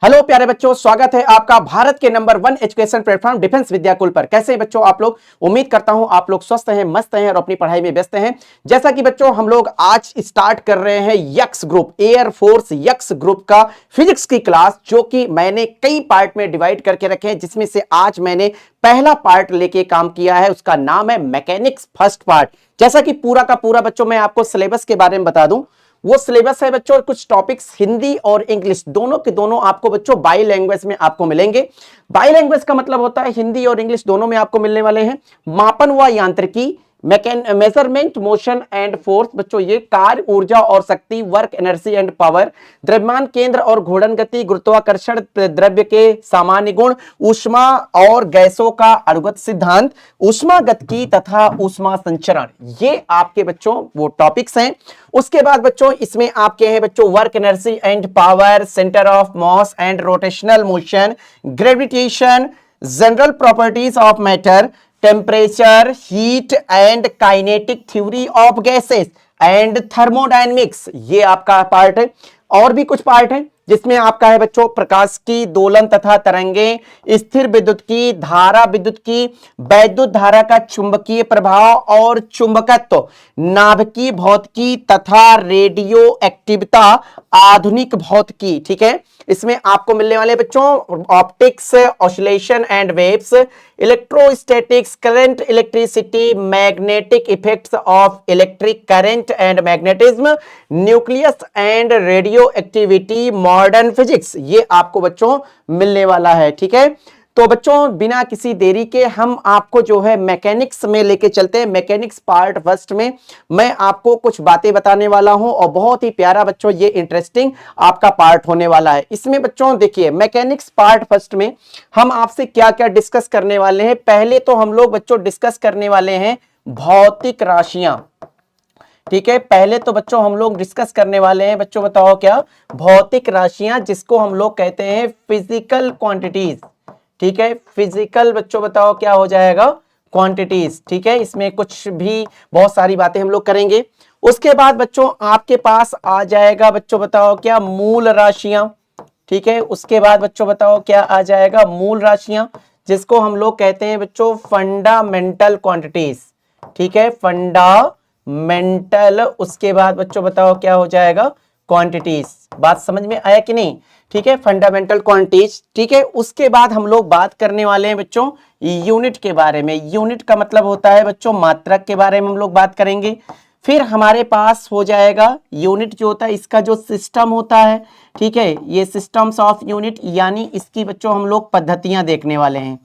Hello प्यारे बच्चों, स्वागत है आपका भारत के number 1 education platform defence Vidyakul पर। कैसे हैं बच्चों आप लोग? उम्मीद करता हूं आप लोग स्वस्थ हैं, मस्त हैं और अपनी पढ़ाई में व्यस्त हैं। जैसा कि बच्चों हम लोग आज स्टार्ट कर रहे हैं x group, air force x group का फिजिक्स की क्लास, जो कि मैंने कई पार्ट में डिवाइड करके रखे हैं, जिसमें से आज मैंने पहला पार्ट लेके काम किया है। उसका नाम है मैकेनिक्स फर्स्ट पार्ट। जैसा कि पूरा का पूरा बच्चों मैं आपको सिलेबस के बारे में बता दूं, वो सिलेबस है बच्चों, कुछ टॉपिक्स हिंदी और इंग्लिश दोनों के दोनों आपको बच्चों बाई लैंग्वेज में आपको मिलेंगे। बाई लैंग्वेज का मतलब होता है हिंदी और इंग्लिश दोनों में आपको मिलने वाले हैं। मापन व यांत्रिकी, मेजरमेंट, मोशन एंड फोर्स बच्चों, ये कार्य, ऊर्जा और शक्ति, वर्क, एनर्जी एंड पावर, द्रव्यमान केंद्र और घूर्णन गति, गुरुत्वाकर्षण, द्रव्य के सामान्य गुण, ऊष्मा और गैसों का अनुगत सिद्धांत, ऊष्मागतिकी तथा ऊष्मा संचरण, ये आपके बच्चों वो टॉपिक्स हैं। उसके बाद बच्चों इसमें आपके हैं बच्चों work, energy and power, centre of mass and rotational motion, gravitation, general properties of matter, temperature, heat and kinetic theory of gases and thermodynamics, ये आपका पार्ट है। और भी कुछ पार्ट है जिसमें आपका है बच्चों प्रकाश की दोलन तथा तरंगे, स्थिर विद्युत की, धारा विद्युत की, वैद्युत धारा का चुंबकीय प्रभाव और चुंबकत्व, नाभिकीय भौतिकी तथा रेडियो एक्टिविता, आधुनिक भौतिकी। ठीक है, इसमें आपको मिलने वाले बच्चों optics, oscillation and waves, electrostatics, current, electricity, magnetic effects of electric current and magnetism, nucleus and radio activity, modern physics, ये आपको बच्चों मिलने वाला है। ठीक है, तो बच्चों बिना किसी देरी के हम आपको जो है मैकेनिक्स में लेके चलते हैं। मैकेनिक्स पार्ट फर्स्ट में मैं आपको कुछ बातें बताने वाला हूं और बहुत ही प्यारा बच्चों ये इंटरेस्टिंग आपका पार्ट होने वाला है। इसमें बच्चों देखिए मैकेनिक्स पार्ट फर्स्ट में हम आपसे क्या क्या डिस्कस करने वाले हैं। पहले तो हम लोग बच्चों डिस्कस करने वाले हैं भौतिक राशियां। ठीक है, पहले तो बच्चों हम लोग डिस्कस करने वाले हैं बच्चों, बताओ क्या? भौतिक राशियां, जिसको हम लोग कहते हैं फिजिकल क्वांटिटीज। ठीक है, फिजिकल बच्चों बताओ क्या हो जाएगा? क्वांटिटीज। ठीक है, इसमें कुछ भी बहुत सारी बातें हम लोग करेंगे। उसके बाद बच्चों आपके पास आ जाएगा बच्चों बताओ क्या? मूल राशियां। ठीक है, उसके बाद बच्चों बताओ क्या आ जाएगा? मूल राशियां, जिसको हम लोग कहते हैं बच्चों फंडामेंटल क्वांटिटीज। ठीक है, फंडामेंटल। उसके बाद बच्चों बताओ क्या हो जाएगा? क्वांटिटीज। बात समझ में आया कि नहीं? ठीक है, फंडामेंटल क्वांटिटीज। ठीक है, उसके बाद हम लोग बात करने वाले हैं बच्चों यूनिट के बारे में। यूनिट का मतलब होता है बच्चों मात्रक के बारे में हम लोग बात करेंगे। फिर हमारे पास हो जाएगा यूनिट जो होता है इसका जो सिस्टम होता है। ठीक है, ये सिस्टम्स ऑफ यूनिट, यानी इसकी बच्चों हम लोग पद्धतियां देखने वाले हैं।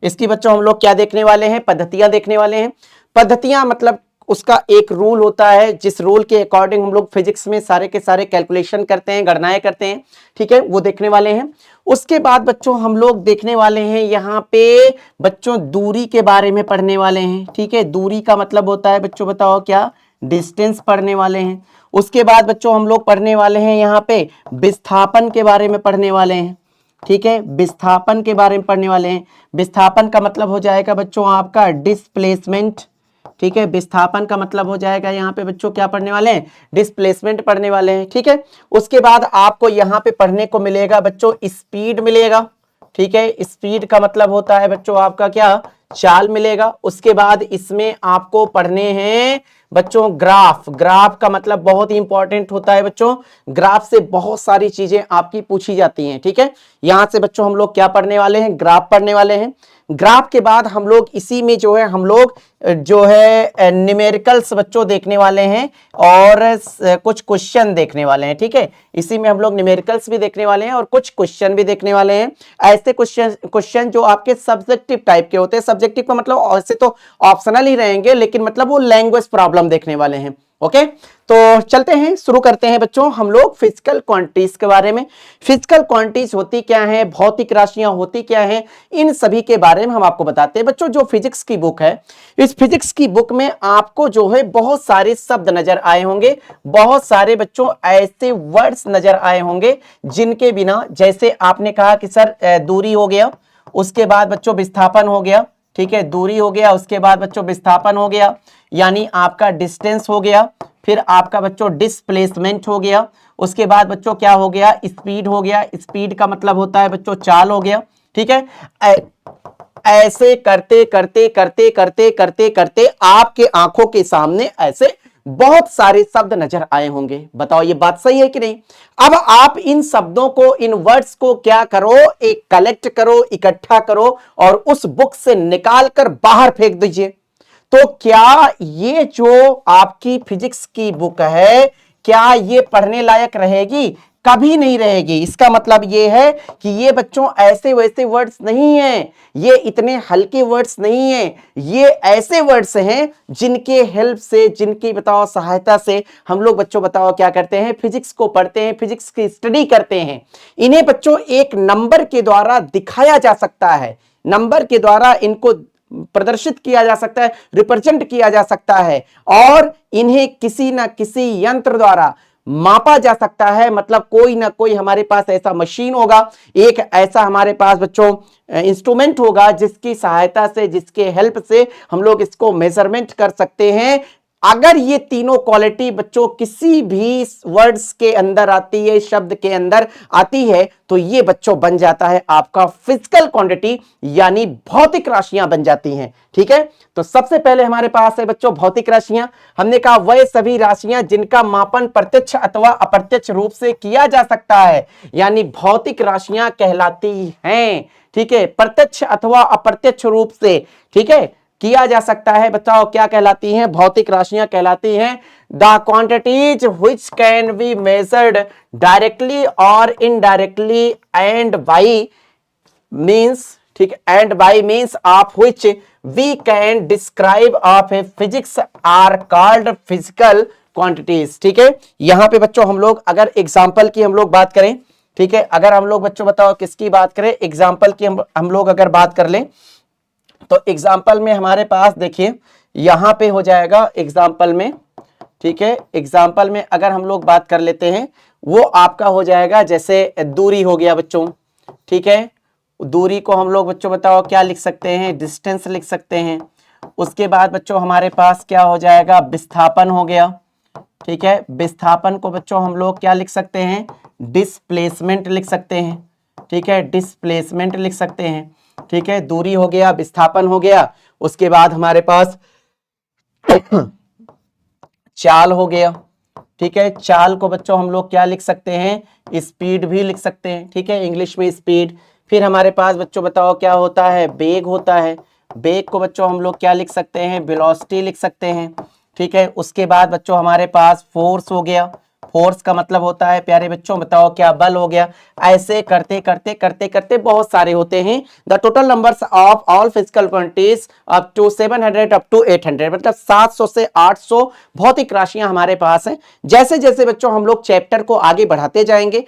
इसकी बच्चों हम लोग क्या देखने वाले हैं? पद्धतियां देखने वाले हैं। पद्धतियां मतलब उसका एक रूल होता है, जिस रूल के अकॉर्डिंग हम लोग फिजिक्स में सारे के सारे कैलकुलेशन करते हैं, गणनाएं करते हैं। ठीक है, वो देखने वाले हैं। उसके बाद बच्चों हम लोग देखने वाले हैं यहाँ पे बच्चों दूरी के बारे में पढ़ने वाले हैं। ठीक है, दूरी का मतलब होता है बच्चों बताओ क्या? डिस्टेंस पढ़ने वाले हैं। उसके बाद बच्चों हम लोग पढ़ने वाले हैं यहाँ पे विस्थापन के बारे में पढ़ने वाले हैं। ठीक है, विस्थापन के बारे में पढ़ने वाले हैं। विस्थापन का मतलब हो जाएगा बच्चों आपका डिस्प्लेसमेंट। ठीक है, विस्थापन का मतलब हो जाएगा यहाँ पे बच्चों क्या पढ़ने वाले हैं? डिस्प्लेसमेंट पढ़ने वाले हैं। ठीक है, उसके बाद आपको यहाँ पे पढ़ने को मिलेगा बच्चों स्पीड मिलेगा। ठीक है, स्पीड का मतलब होता है बच्चों आपका क्या? चाल मिलेगा। उसके बाद इसमें आपको पढ़ने हैं बच्चों ग्राफ। ग्राफ का मतलब बहुत ही इंपॉर्टेंट होता है बच्चों, ग्राफ से बहुत सारी चीजें आपकी पूछी जाती हैं। ठीक है, यहां से बच्चों हम लोग क्या पढ़ने वाले हैं? ग्राफ पढ़ने वाले हैं। ग्राफ के बाद हम लोग इसी में जो है हम लोग जो है न्यूमेरिकल्स बच्चों देखने वाले हैं और कुछ क्वेश्चन देखने वाले हैं। ठीक है, इसी में हम लोग न्यूमेरिकल्स भी देखने वाले हैं और कुछ क्वेश्चन भी देखने वाले हैं। ऐसे क्वेश्चन जो आपके सब्जेक्टिव टाइप के होते हैं। सब्जेक्टिव का मतलब ऐसे तो ऑप्शनल ही रहेंगे, लेकिन मतलब वो लैंग्वेज प्रॉब्लम देखने वाले हैं। ओके, तो चलते हैं, शुरू करते हैं बच्चों हम लोग फिजिकल क्वांटिटीज के बारे में। फिजिकल क्वांटिटीज होती क्या है, भौतिक राशियां होती क्या है, इन सभी के बारे में हम आपको बताते हैं। बच्चों जो फिजिक्स की बुक है, इस फिजिक्स की बुक में आपको जो है बहुत सारे शब्द नजर आए होंगे, बहुत सारे बच्चों ऐसे वर्ड्स नजर आए होंगे जिनके बिना, जैसे आपने कहा कि सर दूरी हो गया, उसके बाद बच्चों विस्थापन हो गया। ठीक है, दूरी हो गया, उसके बाद बच्चों विस्थापन हो गया, यानी आपका डिस्टेंस हो गया। फिर आपका बच्चों डिस्प्लेसमेंट हो गया। उसके बाद बच्चों क्या हो गया, स्पीड हो गया, स्पीड का मतलब होता है बच्चों चाल हो गया, ठीक है। ऐसे करते करते करते करते करते करते आपके आंखों के सामने ऐसे बहुत सारे शब्द नजर आए होंगे। बताओ ये बात सही है कि नहीं। अब आप इन शब्दों को, इन वर्ड्स को क्या करो, एक कलेक्ट करो, इकट्ठा करो और उस बुक से निकाल कर बाहर फेंक दीजिए। तो क्या ये जो आपकी फिजिक्स की बुक है, क्या ये पढ़ने लायक रहेगी? कभी नहीं रहेगी। इसका मतलब ये है कि ये बच्चों ऐसे वैसे वर्ड्स नहीं हैं, ये इतने हल्के वर्ड्स नहीं हैं, ये ऐसे वर्ड्स हैं जिनके हेल्प से, जिनकी बताओ सहायता से हम लोग बच्चों बताओ क्या करते हैं, फिजिक्स को पढ़ते हैं, फिजिक्स की स्टडी करते हैं। इन्हें बच्चों एक नंबर के द्वारा दिखाया जा सकता है, नंबर के द्वारा इनको प्रदर्शित किया जा सकता है, रिप्रेजेंट किया जा सकता है, और इन्हें किसी ना किसी यंत्र द्वारा मापा जा सकता है। मतलब कोई ना कोई हमारे पास ऐसा मशीन होगा, एक ऐसा हमारे पास बच्चों इंस्ट्रूमेंट होगा जिसकी सहायता से, जिसके हेल्प से हम लोग इसको मेजरमेंट कर सकते हैं। अगर ये तीनों क्वालिटी बच्चों किसी भी वर्ड्स के अंदर आती है, शब्द के अंदर आती है, तो ये बच्चों बन जाता है आपका फिजिकल क्वांटिटी, यानी भौतिक राशियां बन जाती हैं। ठीक है, तो सबसे पहले हमारे पास है बच्चों भौतिक राशियां। हमने कहा वह सभी राशियां जिनका मापन प्रत्यक्ष अथवा अप्रत्यक्ष रूप से किया जा सकता है, यानी भौतिक राशियां कहलाती हैं। ठीक है, प्रत्यक्ष अथवा अप्रत्यक्ष रूप से, ठीक है, किया जा सकता है। बताओ क्या कहलाती हैं? भौतिक राशियां कहलाती हैं the quantities which can be measured directly or indirectly and by means, ठीक, and by means of which we can describe of a physics are called physical quantities. ठीक है, यहां पे बच्चों हम लोग अगर एग्जांपल की हम लोग बात करें, ठीक है, अगर हम लोग बच्चों बताओ किसकी बात करें, एग्जांपल की हम लोग अगर बात कर लें, तो एग्जाम्पल में हमारे पास देखिए यहां पे हो जाएगा एग्जाम्पल में, ठीक है, एग्जाम्पल में अगर हम लोग बात कर लेते हैं, वो आपका हो जाएगा जैसे दूरी हो गया बच्चों। ठीक है, दूरी को हम लोग बच्चों बताओ क्या लिख सकते हैं, डिस्टेंस लिख सकते हैं। उसके बाद बच्चों हमारे पास क्या हो जाएगा, विस्थापन हो गया। ठीक है, विस्थापन को बच्चों हम लोग क्या लिख सकते हैं, डिस्प्लेसमेंट लिख सकते हैं। ठीक है, डिस्प्लेसमेंट लिख सकते हैं। ठीक है, दूरी हो गया, विस्थापन हो गया, उसके बाद हमारे पास चाल हो गया। ठीक है, चाल को बच्चों हम लोग क्या लिख सकते हैं, स्पीड भी लिख सकते हैं। ठीक है, इंग्लिश में स्पीड। फिर हमारे पास बच्चों बताओ क्या होता है, वेग होता है। वेग को बच्चों हम लोग क्या लिख सकते हैं, वेलोसिटी लिख सकते हैं। ठीक है, उसके बाद बच्चों हमारे पास फोर्स हो गया। फोर्स का मतलब होता है प्यारे बच्चों बताओ क्या, बल हो गया। ऐसे करते करते करते करते बहुत सारे होते हैं। The total numbers of all physical quantities up to 700 up to 800, मतलब 700 से 800 भौतिक राशियां हमारे पास हैं। जैसे जैसे बच्चों हम लोग चैप्टर को आगे बढ़ाते जाएंगे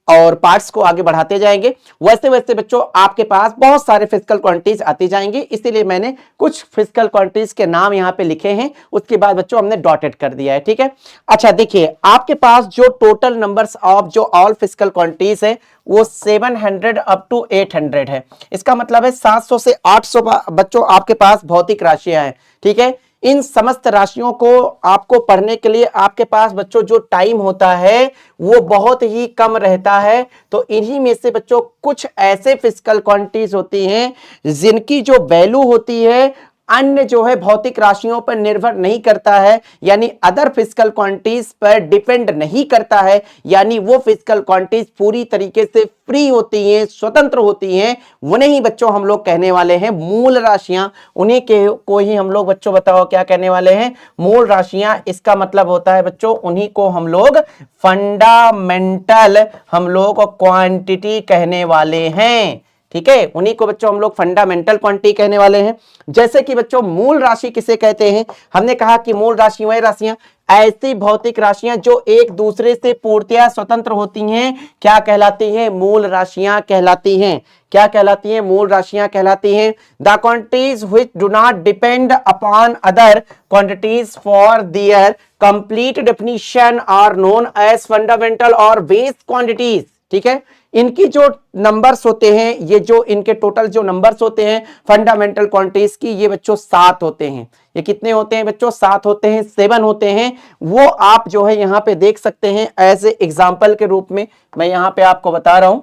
और पार्ट्स को आगे बढ़ाते जाएंगे, वैसे वैसे बच्चों आपके पास बहुत सारे फिजिकल क्वांटिटीज आती जाएंगी। इसीलिए मैंने कुछ फिजिकल क्वांटिटीज के नाम यहाँ पे लिखे हैं, उसके बाद बच्चों हमने डॉटेड कर दिया है। ठीक है, अच्छा देखिए आपके पास जो टोटल नंबर्स ऑफ जो ऑल फिजिकल क्वांटिटीज है वो 700 अप टू 800 है। इसका मतलब है 700 से 800 बच्चों आपके पास भौतिक राशियां हैं। ठीक है, इन समस्त राशियों को आपको पढ़ने के लिए आपके पास बच्चों जो टाइम होता है वो बहुत ही कम रहता है। तो इन्हीं में से बच्चों कुछ ऐसे फिजिकल क्वांटिटीज होती हैं जिनकी जो वैल्यू होती है अन्य जो है भौतिक राशियों पर निर्भर नहीं करता है, यानी अदर फिजिकल क्वांटिटीज पर डिपेंड नहीं करता है, यानी वो फिजिकल क्वांटिटीज पूरी तरीके से फ्री होती हैं, स्वतंत्र होती हैं। उन्हें ही बच्चों हम लोग कहने वाले हैं मूल राशियां। उन्हीं के को ही हम लोग बच्चों बताओ क्या कहने वाले हैं, मूल राशियां। इसका मतलब होता है बच्चों उन्हीं को हम लोग फंडामेंटल हम लोग क्वांटिटी कहने वाले हैं। ठीक है, उन्हीं को बच्चों हम लोग फंडामेंटल क्वांटिटी कहने वाले हैं। जैसे कि बच्चों मूल राशि किसे कहते हैं, हमने कहा कि मूल राशि वह राशियां, ऐसी भौतिक राशियां जो एक दूसरे से पूर्णतया स्वतंत्र होती हैं, क्या कहलाती हैं, मूल राशियां कहलाती हैं। क्या कहलाती हैं, मूल राशियां कहलाती हैं। The quantities which do not depend upon other quantities for their complete definition are known as fundamental or base quantities. ठीक है, इनकी जो नंबर्स होते हैं, ये जो इनके टोटल जो नंबर्स होते हैं फंडामेंटल क्वांटिटीज की, ये बच्चों 7 होते हैं। ये कितने होते हैं बच्चों, 7 होते हैं, 7 होते हैं। वो आप जो है यहाँ पे देख सकते हैं एज ए एग्जाम्पल के रूप में मैं यहाँ पे आपको बता रहा हूं,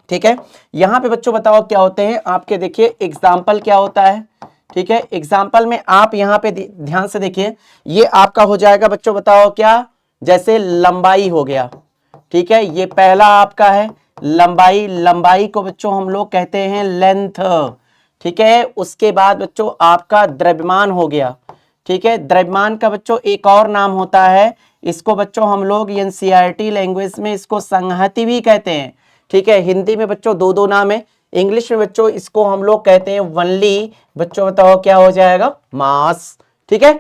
ठीक है। यहां पे बच्चों बताओ क्या होते हैं आपके, देखिए एग्जाम्पल क्या होता है, ठीक है। एग्जाम्पल में आप यहां पे ध्यान से देखिए, ये आपका हो जाएगा बच्चों बताओ क्या, जैसे लंबाई हो गया, ठीक है। ये पहला आपका है लंबाई, लंबाई को बच्चों हम लोग कहते हैं लेंथ, ठीक है। उसके बाद बच्चों आपका द्रव्यमान हो गया, ठीक है। द्रव्यमान का बच्चों एक और नाम होता है, इसको बच्चों हम लोग एनसीईआरटी लैंग्वेज में इसको संहति भी कहते हैं, ठीक है। हिंदी में बच्चों दो दो नाम है, इंग्लिश में बच्चों इसको हम लोग कहते हैं वनली, बच्चों बताओ क्या हो जाएगा, मास, ठीक है।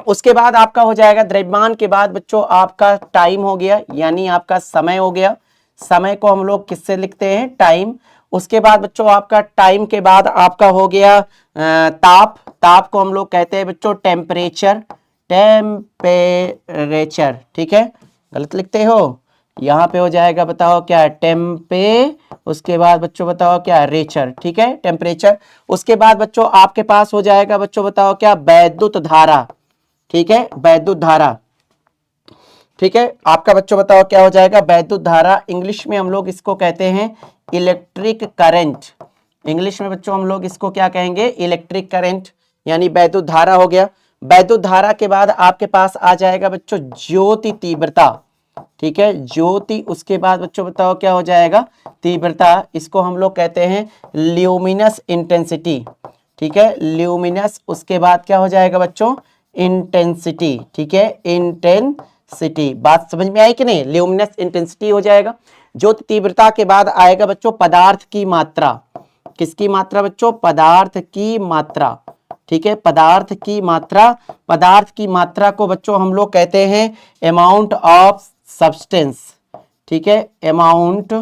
उसके बाद आपका हो जाएगा द्रव्यमान के बाद बच्चों आपका टाइम हो गया, यानी आपका समय हो गया, समय को हम लोग किससे लिखते हैं, टाइम। उसके बाद बच्चों आपका टाइम के बाद आपका हो गया ताप, ताप को हम लोग कहते हैं बच्चों टेम्परेचर, टेम्परेचर, ठीक है। गलत लिखते हो, यहाँ पे हो जाएगा बताओ क्या, टेम्पे, उसके बाद बच्चों बताओ क्या, रेचर, ठीक है, टेम्परेचर। उसके बाद बच्चों आपके पास हो जाएगा बच्चों बताओ क्या, वैद्युत धारा, ठीक है, वैद्युत धारा, ठीक है। आपका बच्चों बताओ क्या हो जाएगा, वैद्युत धारा। इंग्लिश में हम लोग इसको कहते हैं इलेक्ट्रिक करंट, इंग्लिश में बच्चों हम लोग इसको क्या कहेंगे, इलेक्ट्रिक करंट, यानी वैद्युत धारा हो गया। वैद्युत धारा के बाद आपके पास आ जाएगा बच्चों ज्योति तीव्रता, ठीक है, ज्योति। उसके बाद बच्चों बताओ क्या हो जाएगा, तीव्रता, इसको हम लोग कहते हैं ल्यूमिनस इंटेंसिटी, ठीक है, ल्यूमिनस। उसके बाद क्या हो जाएगा बच्चों, इंटेंसिटी, ठीक है, इंटेंसिटी। बात समझ में आई कि नहीं, ल्यूमिनस इंटेंसिटी हो जाएगा। ज्योति तीव्रता के बाद आएगा बच्चों पदार्थ की मात्रा, किसकी मात्रा बच्चों, पदार्थ की मात्रा, ठीक है, पदार्थ की मात्रा। पदार्थ की मात्रा को बच्चों हम लोग कहते हैं अमाउंट ऑफ सब्सटेंस, ठीक है, अमाउंट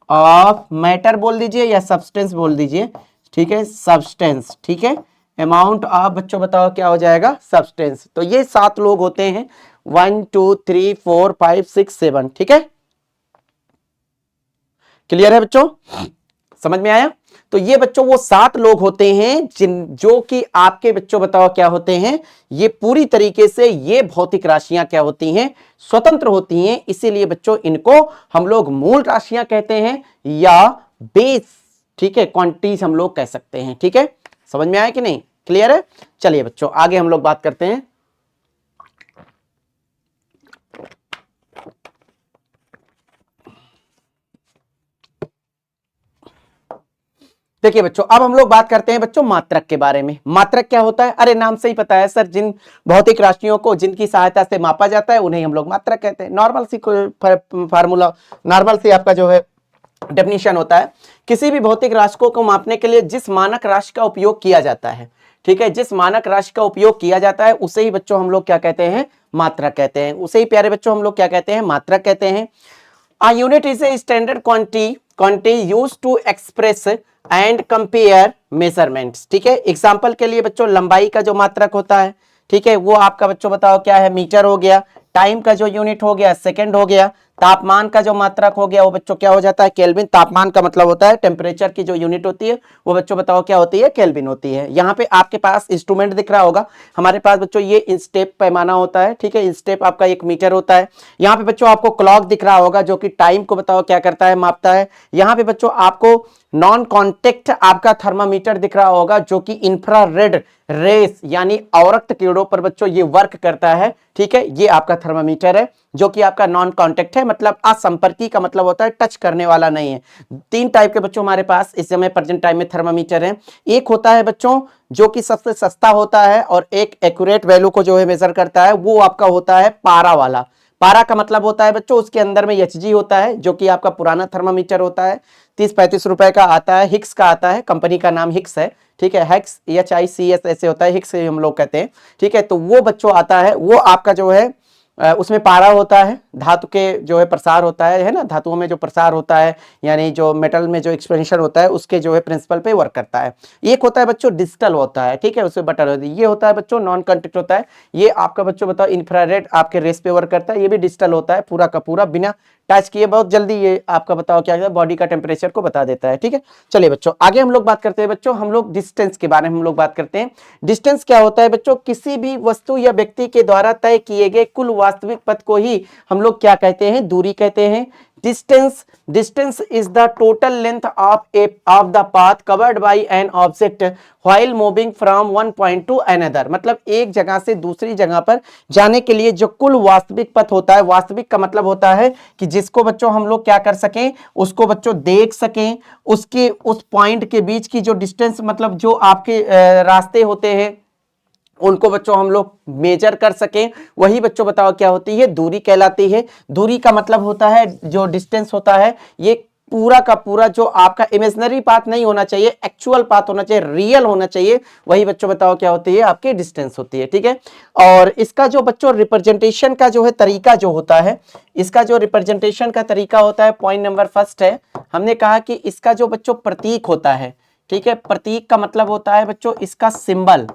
ऑफ मैटर बोल दीजिए या सब्सटेंस बोल दीजिए, ठीक है, सब्सटेंस, ठीक है, अमाउंट ऑफ बच्चों बताओ क्या हो जाएगा, सब्सटेंस। तो ये 7 लोग होते हैं, 1 2 3 4 5 6 7, ठीक है। क्लियर है बच्चों, समझ में आया। तो ये बच्चों वो 7 लोग होते हैं जो कि आपके बच्चों बताओ क्या होते हैं, ये पूरी तरीके से ये भौतिक राशियां क्या होती हैं, स्वतंत्र होती हैं। इसीलिए बच्चों इनको हम लोग मूल राशियां कहते हैं या बेस, ठीक है, क्वांटिटीज हम लोग कह सकते हैं, ठीक है। समझ में आया कि नहीं, क्लियर है। चलिए बच्चों आगे हम लोग बात करते हैं। देखिए बच्चों अब हम लोग बात करते हैं बच्चों मात्रक के बारे में। मात्रक क्या होता है, अरे नाम से ही पता है सर, जिन भौतिक राशियों को जिनकी सहायता से मापा जाता है उन्हें हम लोग मात्रक कहते हैं। नॉर्मल सी फार्मूला, नॉर्मल सी आपका जो है डेफिनेशन होता है, किसी भी भौतिक राशि को मापने के लिए जिस मानक राशि का उपयोग किया जाता है, ठीक है, जिस मानक राशि का उपयोग किया जाता है उसे ही बच्चों हम लोग क्या कहते हैं, मात्रक कहते हैं। उसे ही प्यारे बच्चों हम लोग क्या कहते हैं, मात्रक कहते हैं। A unit is a standard quantity used to express and compare measurements, ठीक है। एग्जाम्पल के लिए बच्चों लंबाई का जो मात्रक होता है, ठीक है, वो आपका बच्चों बताओ क्या है, मीटर हो गया। टाइम का जो यूनिट हो गया सेकंड हो गया। तापमान का जो मात्रक हो गया वो बच्चों क्या हो जाता है, केल्विन। तापमान का मतलब होता है टेम्परेचर की जो यूनिट होती है वो बच्चों बताओ क्या होती है, केल्विन होती है। यहाँ पे आपके पास इंस्ट्रूमेंट दिख रहा होगा, हमारे पास बच्चों ये इंस्टेप पैमाना होता है, ठीक है, इंस्टेप आपका 1 मीटर होता है। यहाँ पे बच्चों आपको क्लॉक दिख रहा होगा जो कि टाइम को बताओ क्या करता है, मापता है। यहाँ पे बच्चों आपको नॉन कॉन्टेक्ट आपका थर्मामीटर दिख रहा होगा जो कि इंफ्रारेड रेस यानी अवरक्त किरणों पर बच्चों ये वर्क करता है, ठीक है। ये आपका थर्मामीटर है जो कि आपका नॉन कॉन्टेक्ट है, मतलब असंपर्की का मतलब होता है टच करने वाला नहीं है। 3 टाइप के बच्चों हमारे पास इस समय प्रेजेंट टाइम में थर्मामीटर है। एक होता है बच्चों जो कि सबसे सस्ता होता है और एक एक्यूरेट वैल्यू को जो है मेजर करता है, वो आपका होता है पारा वाला। पारा का मतलब होता है बच्चों उसके अंदर में एचजी होता है जो कि आपका पुराना थर्मामीटर होता है, 30-35 रुपए का आता है। हिक्स का आता है, कंपनी का नाम हिक्स है, ठीक है, हैक्स HICS ऐसे होता है, हिक्स हम लोग कहते हैं, ठीक है। तो वो बच्चों आता है, वो आपका जो है उसमें पारा होता है, धातु के जो है प्रसार होता है ना, धातुओं में जो प्रसार होता है यानी जो मेटल में जो एक्सपेंशन होता है उसके जो है प्रिंसिपल पे वर्क करता है। एक होता है बच्चों डिजिटल होता है, ठीक है, उसमें बटन होती है। ये होता है बच्चों नॉन कॉन्टेक्ट होता है, ये आपका बच्चों बताओ इंफ्रारेड आपके रेस पे वर्क करता है। ये भी डिजिटल होता है, पूरा का पूरा बिना टच किए बहुत जल्दी ये आपका बताओ क्या बॉडी का टेम्परेचर को बता देता है। ठीक है, चलिए बच्चों आगे हम लोग बात करते हैं। बच्चों हम लोग डिस्टेंस के बारे में हम लोग बात करते हैं। डिस्टेंस क्या होता है बच्चों? किसी भी वस्तु या व्यक्ति के द्वारा तय किए गए कुल वास्तविक पथ को ही हम लोग क्या कहते हैं? दूरी कहते हैं। Distance is the total length of the path covered by an object while moving from one point two another. मतलब एक जगह से दूसरी जगह पर जाने के लिए जो कुल वास्तविक पथ होता है, वास्तविक का मतलब होता है कि जिसको बच्चों हम लोग क्या कर सकें, उसको बच्चों देख सकें, उसके उस पॉइंट के बीच की जो डिस्टेंस, मतलब जो आपके रास्ते होते हैं उनको बच्चों हम लोग मेजर कर सकें, वही बच्चों बताओ क्या होती है? दूरी कहलाती है। दूरी का मतलब होता है जो डिस्टेंस होता है ये पूरा का पूरा जो आपका इमेजिनरी पाथ नहीं होना चाहिए, एक्चुअल पाथ होना चाहिए, रियल होना चाहिए, वही बच्चों बताओ क्या होती है? आपकी डिस्टेंस होती है। ठीक है, और इसका जो बच्चों रिप्रेजेंटेशन का जो है तरीका जो होता है, इसका जो रिप्रेजेंटेशन का तरीका होता है, पॉइंट नंबर फर्स्ट है, हमने कहा कि इसका जो बच्चों प्रतीक होता है, ठीक है, प्रतीक का मतलब होता है बच्चों इसका सिंबल।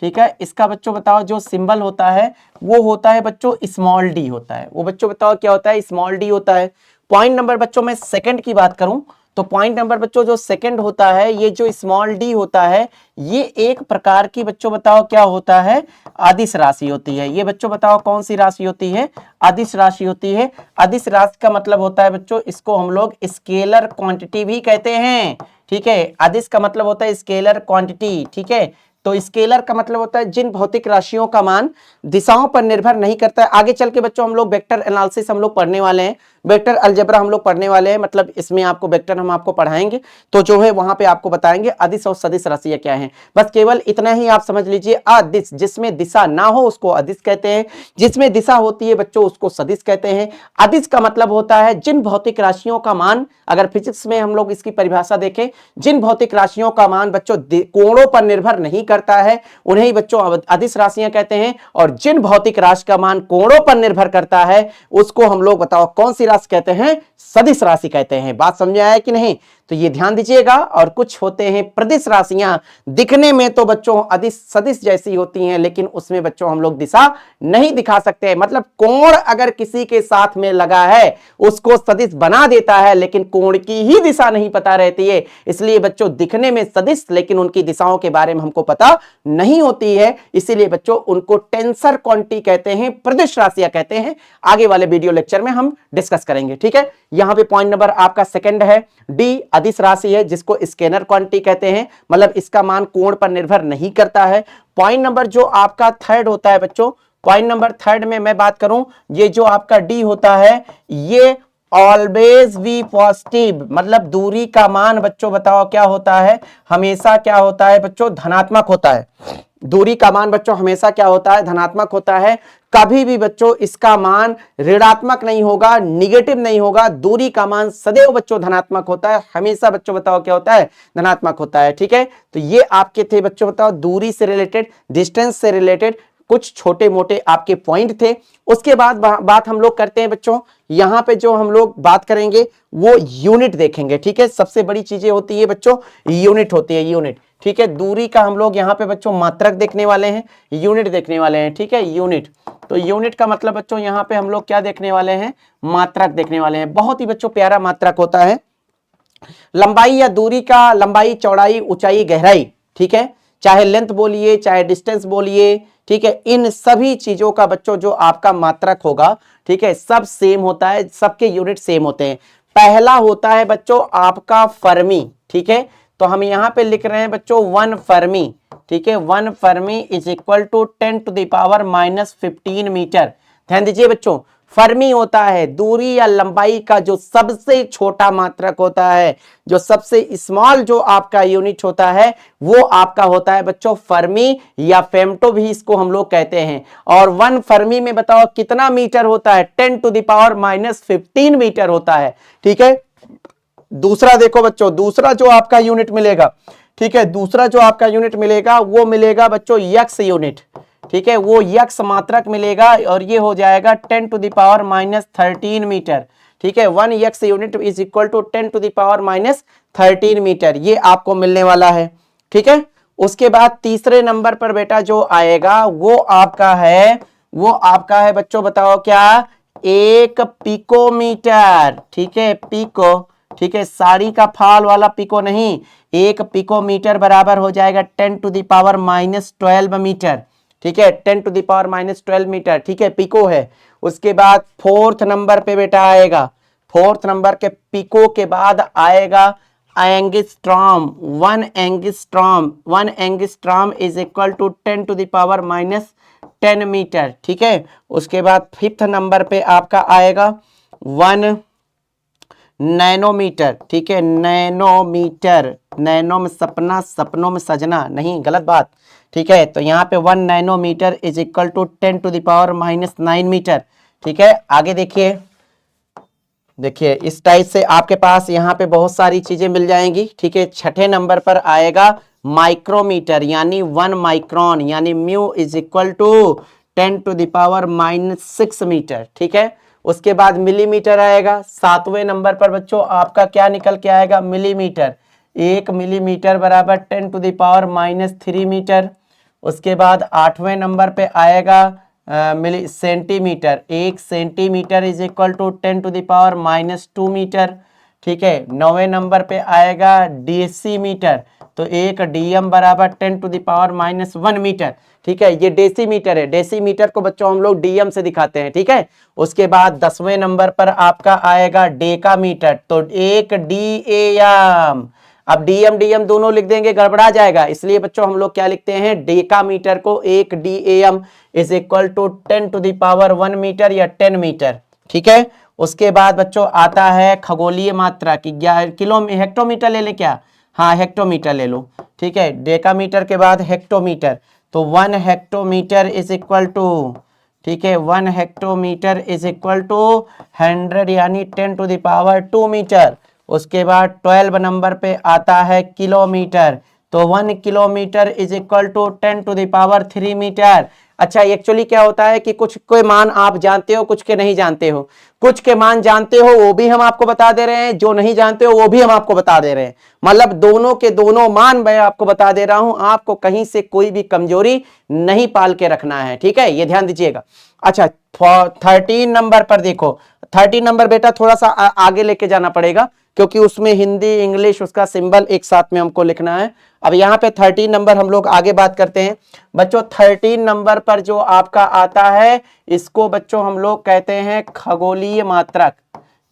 ठीक है, इसका बच्चों बताओ जो सिंबल होता है वो होता है बच्चों स्मॉल डी होता है। वो बच्चों बताओ क्या होता है? स्मॉल डी होता है। पॉइंट नंबर बच्चों मैं सेकंड की बात करूं तो पॉइंट नंबर बच्चों जो सेकंड होता है, ये जो स्मॉल डी होता है, ये एक प्रकार की बच्चों बताओ क्या होता है? अदिश राशि होती है। ये बच्चों बताओ कौन सी राशि होती है? अदिश राशि होती है। अदिश राशि का मतलब होता है बच्चों, इसको हम लोग स्केलर क्वांटिटी भी कहते हैं। ठीक है, अदिश का मतलब होता है स्केलर क्वांटिटी। ठीक है, तो स्केलर का मतलब होता है जिन भौतिक राशियों का मान दिशाओं पर निर्भर नहीं करता है। आगे चल के बच्चों हम लोग वेक्टर एनालिसिस हम लोग पढ़ने वाले हैं, वेक्टर अलजेब्रा हम लोग पढ़ने वाले हैं, मतलब इसमें आपको वेक्टर हम आपको पढ़ाएंगे, तो जो है वहां पे आपको बताएंगे अदिश और सदिश राशियां क्या हैं। बस केवल इतना ही आप समझ लीजिए, अदिश जिसमें दिशा ना हो उसको अदिश कहते हैं, जिसमें दिशा होती है बच्चों उसको सदिश कहते हैं। अदिश का मतलब होता है जिन भौतिक राशियों का मान, अगर फिजिक्स में हम लोग इसकी परिभाषा देखें, जिन भौतिक राशियों का मान बच्चों कोणों पर निर्भर नहीं करता है उन्हें ही बच्चों अदिश राशियां कहते हैं, और जिन भौतिक राशि का मान कोणों पर निर्भर करता है उसको हम लोग बताओ कौन सी राशि कहते हैं? सदिश राशि कहते हैं। बात समझ आया कि नहीं? तो ये ध्यान दीजिएगा। और कुछ होते हैं प्रदिश राशियां, दिखने में तो बच्चों अदिश सदिश जैसी होती हैं, लेकिन उसमें बच्चों हम लोग दिशा नहीं दिखा सकते। मतलब कोण अगर किसी के साथ में लगा है उसको सदिश बना देता है, लेकिन कोण की ही दिशा नहीं पता रहती है। इसलिए बच्चों दिखने में सदिश, लेकिन उनकी दिशाओं के बारे में हमको पता नहीं होती है, इसीलिए बच्चों उनको टेंसर क्वांटिटी कहते हैं, प्रदिश राशियां कहते हैं। आगे वाले वीडियो लेक्चर में हम डिस्कस करेंगे। ठीक है, यहां पे पॉइंट नंबर आपका सेकंड है, डी अदिश राशि है जिसको स्केलर क्वांटिटी कहते हैं, मतलब इसका मान कोण पर निर्भर नहीं करता है। पॉइंट नंबर जो आपका थर्ड होता है बच्चों, पॉइंट नंबर थर्ड में मैं बात करूं, ये जो आपका डी होता है ये ऑलवेज बी पॉजिटिव, मतलब दूरी का मान बच्चों बताओ क्या होता है? हमेशा क्या होता है बच्चों? धनात्मक होता है। दूरी का मान बच्चों हमेशा क्या होता है? धनात्मक होता है। कभी भी बच्चों इसका मान ऋणात्मक नहीं होगा, निगेटिव नहीं होगा। दूरी का मान सदैव बच्चों धनात्मक होता है, हमेशा बच्चों बताओ क्या होता है? धनात्मक होता है। ठीक है, तो ये आपके थे बच्चों बताओ दूरी से रिलेटेड, डिस्टेंस से रिलेटेड कुछ छोटे मोटे आपके पॉइंट थे। उसके बाद बात हम लोग करते हैं बच्चों, यहां पे जो हम लोग बात करेंगे वो यूनिट देखेंगे। ठीक है, सबसे बड़ी चीजें होती है बच्चों यूनिट होती है, यूनिट। ठीक है, दूरी का हम लोग यहाँ पे बच्चों मात्रक देखने वाले हैं, यूनिट देखने वाले हैं। ठीक है, यूनिट, तो यूनिट का मतलब बच्चों यहाँ पे हम लोग क्या देखने वाले हैं? मात्रक देखने वाले हैं। बहुत ही बच्चों प्यारा मात्रक होता है। लंबाई या दूरी का लंबाई, चौड़ाई, ऊंचाई, गहराई, ठीक है, चाहे लेंथ बोलिए चाहे डिस्टेंस बोलिए, ठीक है, इन सभी चीजों का बच्चों जो आपका मात्रक होगा, ठीक है, सब सेम होता है, सबके यूनिट सेम होते हैं। पहला होता है बच्चों आपका फर्मी। ठीक है, तो हम यहां पे लिख रहे हैं बच्चों 1 फर्मी। ठीक है, 1 fermi is equal to 10⁻⁻15 metre. ध्यान दीजिए बच्चों, फर्मी होता है दूरी या लंबाई का जो सबसे छोटा मात्रक होता है, जो सबसे स्मॉल जो आपका यूनिट होता है वो आपका होता है बच्चों फर्मी, या फेम्टो भी इसको हम लोग कहते हैं। और 1 फर्मी में बताओ कितना मीटर होता है? 10⁻⁻15 मीटर होता है। ठीक है, दूसरा देखो बच्चों, दूसरा जो आपका यूनिट मिलेगा, ठीक है, दूसरा जो आपका यूनिट मिलेगा वो मिलेगा बच्चों यक्स यूनिट। ठीक है, वो यक्स मात्रक मिलेगा और ये हो जाएगा 10⁻⁻13 मीटर। ठीक है, 1 X unit is equal to 10⁻⁻13 metre, ये आपको मिलने वाला है। ठीक है, उसके बाद तीसरे नंबर पर बेटा जो आएगा वो आपका है बच्चों बताओ क्या? 1 पिकोमीटर, ठीक है, पिको, ठीक है, साड़ी का फाल वाला पिको नहीं, 1 पिकोमीटर बराबर हो जाएगा 10⁻⁻12 मीटर, ठीक है, 10⁻⁻12 मीटर, ठीक है, पिको है। उसके बाद फोर्थ नंबर पे बेटा आएगा, फोर्थ नंबर के पिको के बाद आएगा angstrom, 1 angstrom is equal to 10⁻⁻10 metre, ठीक है। उसके बाद फिफ्थ नंबर पे आपका आएगा 1 नैनोमीटर, ठीक है, नैनोमीटर, नैनो में सपना, सपनों में सजना नहीं, गलत बात, ठीक है। तो यहाँ पे 1 nanometre is equal to 10⁻⁻9 metre, ठीक है। आगे देखिए, देखिए इस टाइप से आपके पास यहाँ पे बहुत सारी चीजें मिल जाएंगी, ठीक है। छठे नंबर पर आएगा माइक्रोमीटर, यानी 1 माइक्रोन, यानी mu is equal to 10⁻⁻6 metre, ठीक है। उसके बाद मिलीमीटर आएगा। सातवें नंबर पर बच्चों आपका क्या निकल के आएगा, मिलीमीटर, 1 मिलीमीटर बराबर 10⁻⁻3 मीटर। उसके बाद आठवें नंबर पे आएगा milli centimetre, 1 centimetre is equal to 10⁻⁻2 metre, ठीक है। नौवें नंबर पे आएगा डेसीमीटर, तो 1 डीएम बराबर 10⁻⁻1 मीटर, ठीक है। ये डेसीमीटर है, डेसीमीटर को बच्चों हम लोग डीएम से दिखाते हैं, ठीक है। उसके बाद 10वें नंबर पर आपका आएगा डेकामीटर, तो 1 डीएम। अब डीएम डीएम दोनों लिख देंगे गड़बड़ा जाएगा, इसलिए बच्चों हम लोग क्या लिखते हैं, डेकामीटर को 1 D M is equal to 10⁻1 metre या 10 मीटर, ठीक है। उसके बाद बच्चों आता है खगोलीय मात्रा की, किलो हेक्टोमीटर ले ले क्या, हाँ हेक्टोमीटर ले लो, ठीक है। डेकामीटर के बाद हेक्टोमीटर, तो 1 हेक्टोमीटर इज इक्वल टू, ठीक है, 1 हेक्टोमीटर इज इक्वल टू 100 यानी 10⁻2 मीटर। उसके बाद 12 नंबर पे आता है किलोमीटर, तो 1 kilometre is equal to 10⁻3 metre. अच्छा, एक्चुअली क्या होता है कि कुछ के मान आप जानते हो, कुछ के नहीं जानते हो, कुछ के मान जानते हो वो भी हम आपको बता दे रहे हैं, जो नहीं जानते हो वो भी हम आपको बता दे रहे हैं, मतलब दोनों के दोनों मान मैं आपको बता दे रहा हूं, आपको कहीं से कोई भी कमजोरी नहीं पाल के रखना है, ठीक है, ये ध्यान दीजिएगा। अच्छा 13 नंबर पर देखो, 13 नंबर बेटा थोड़ा सा आगे लेके जाना पड़ेगा, क्योंकि उसमें हिंदी इंग्लिश उसका सिंबल एक साथ में हमको लिखना है। अब यहाँ पे 13 नंबर हम लोग आगे बात करते हैं बच्चों। 13 नंबर पर जो आपका आता है, इसको बच्चों हम लोग कहते हैं खगोलीय मात्रक,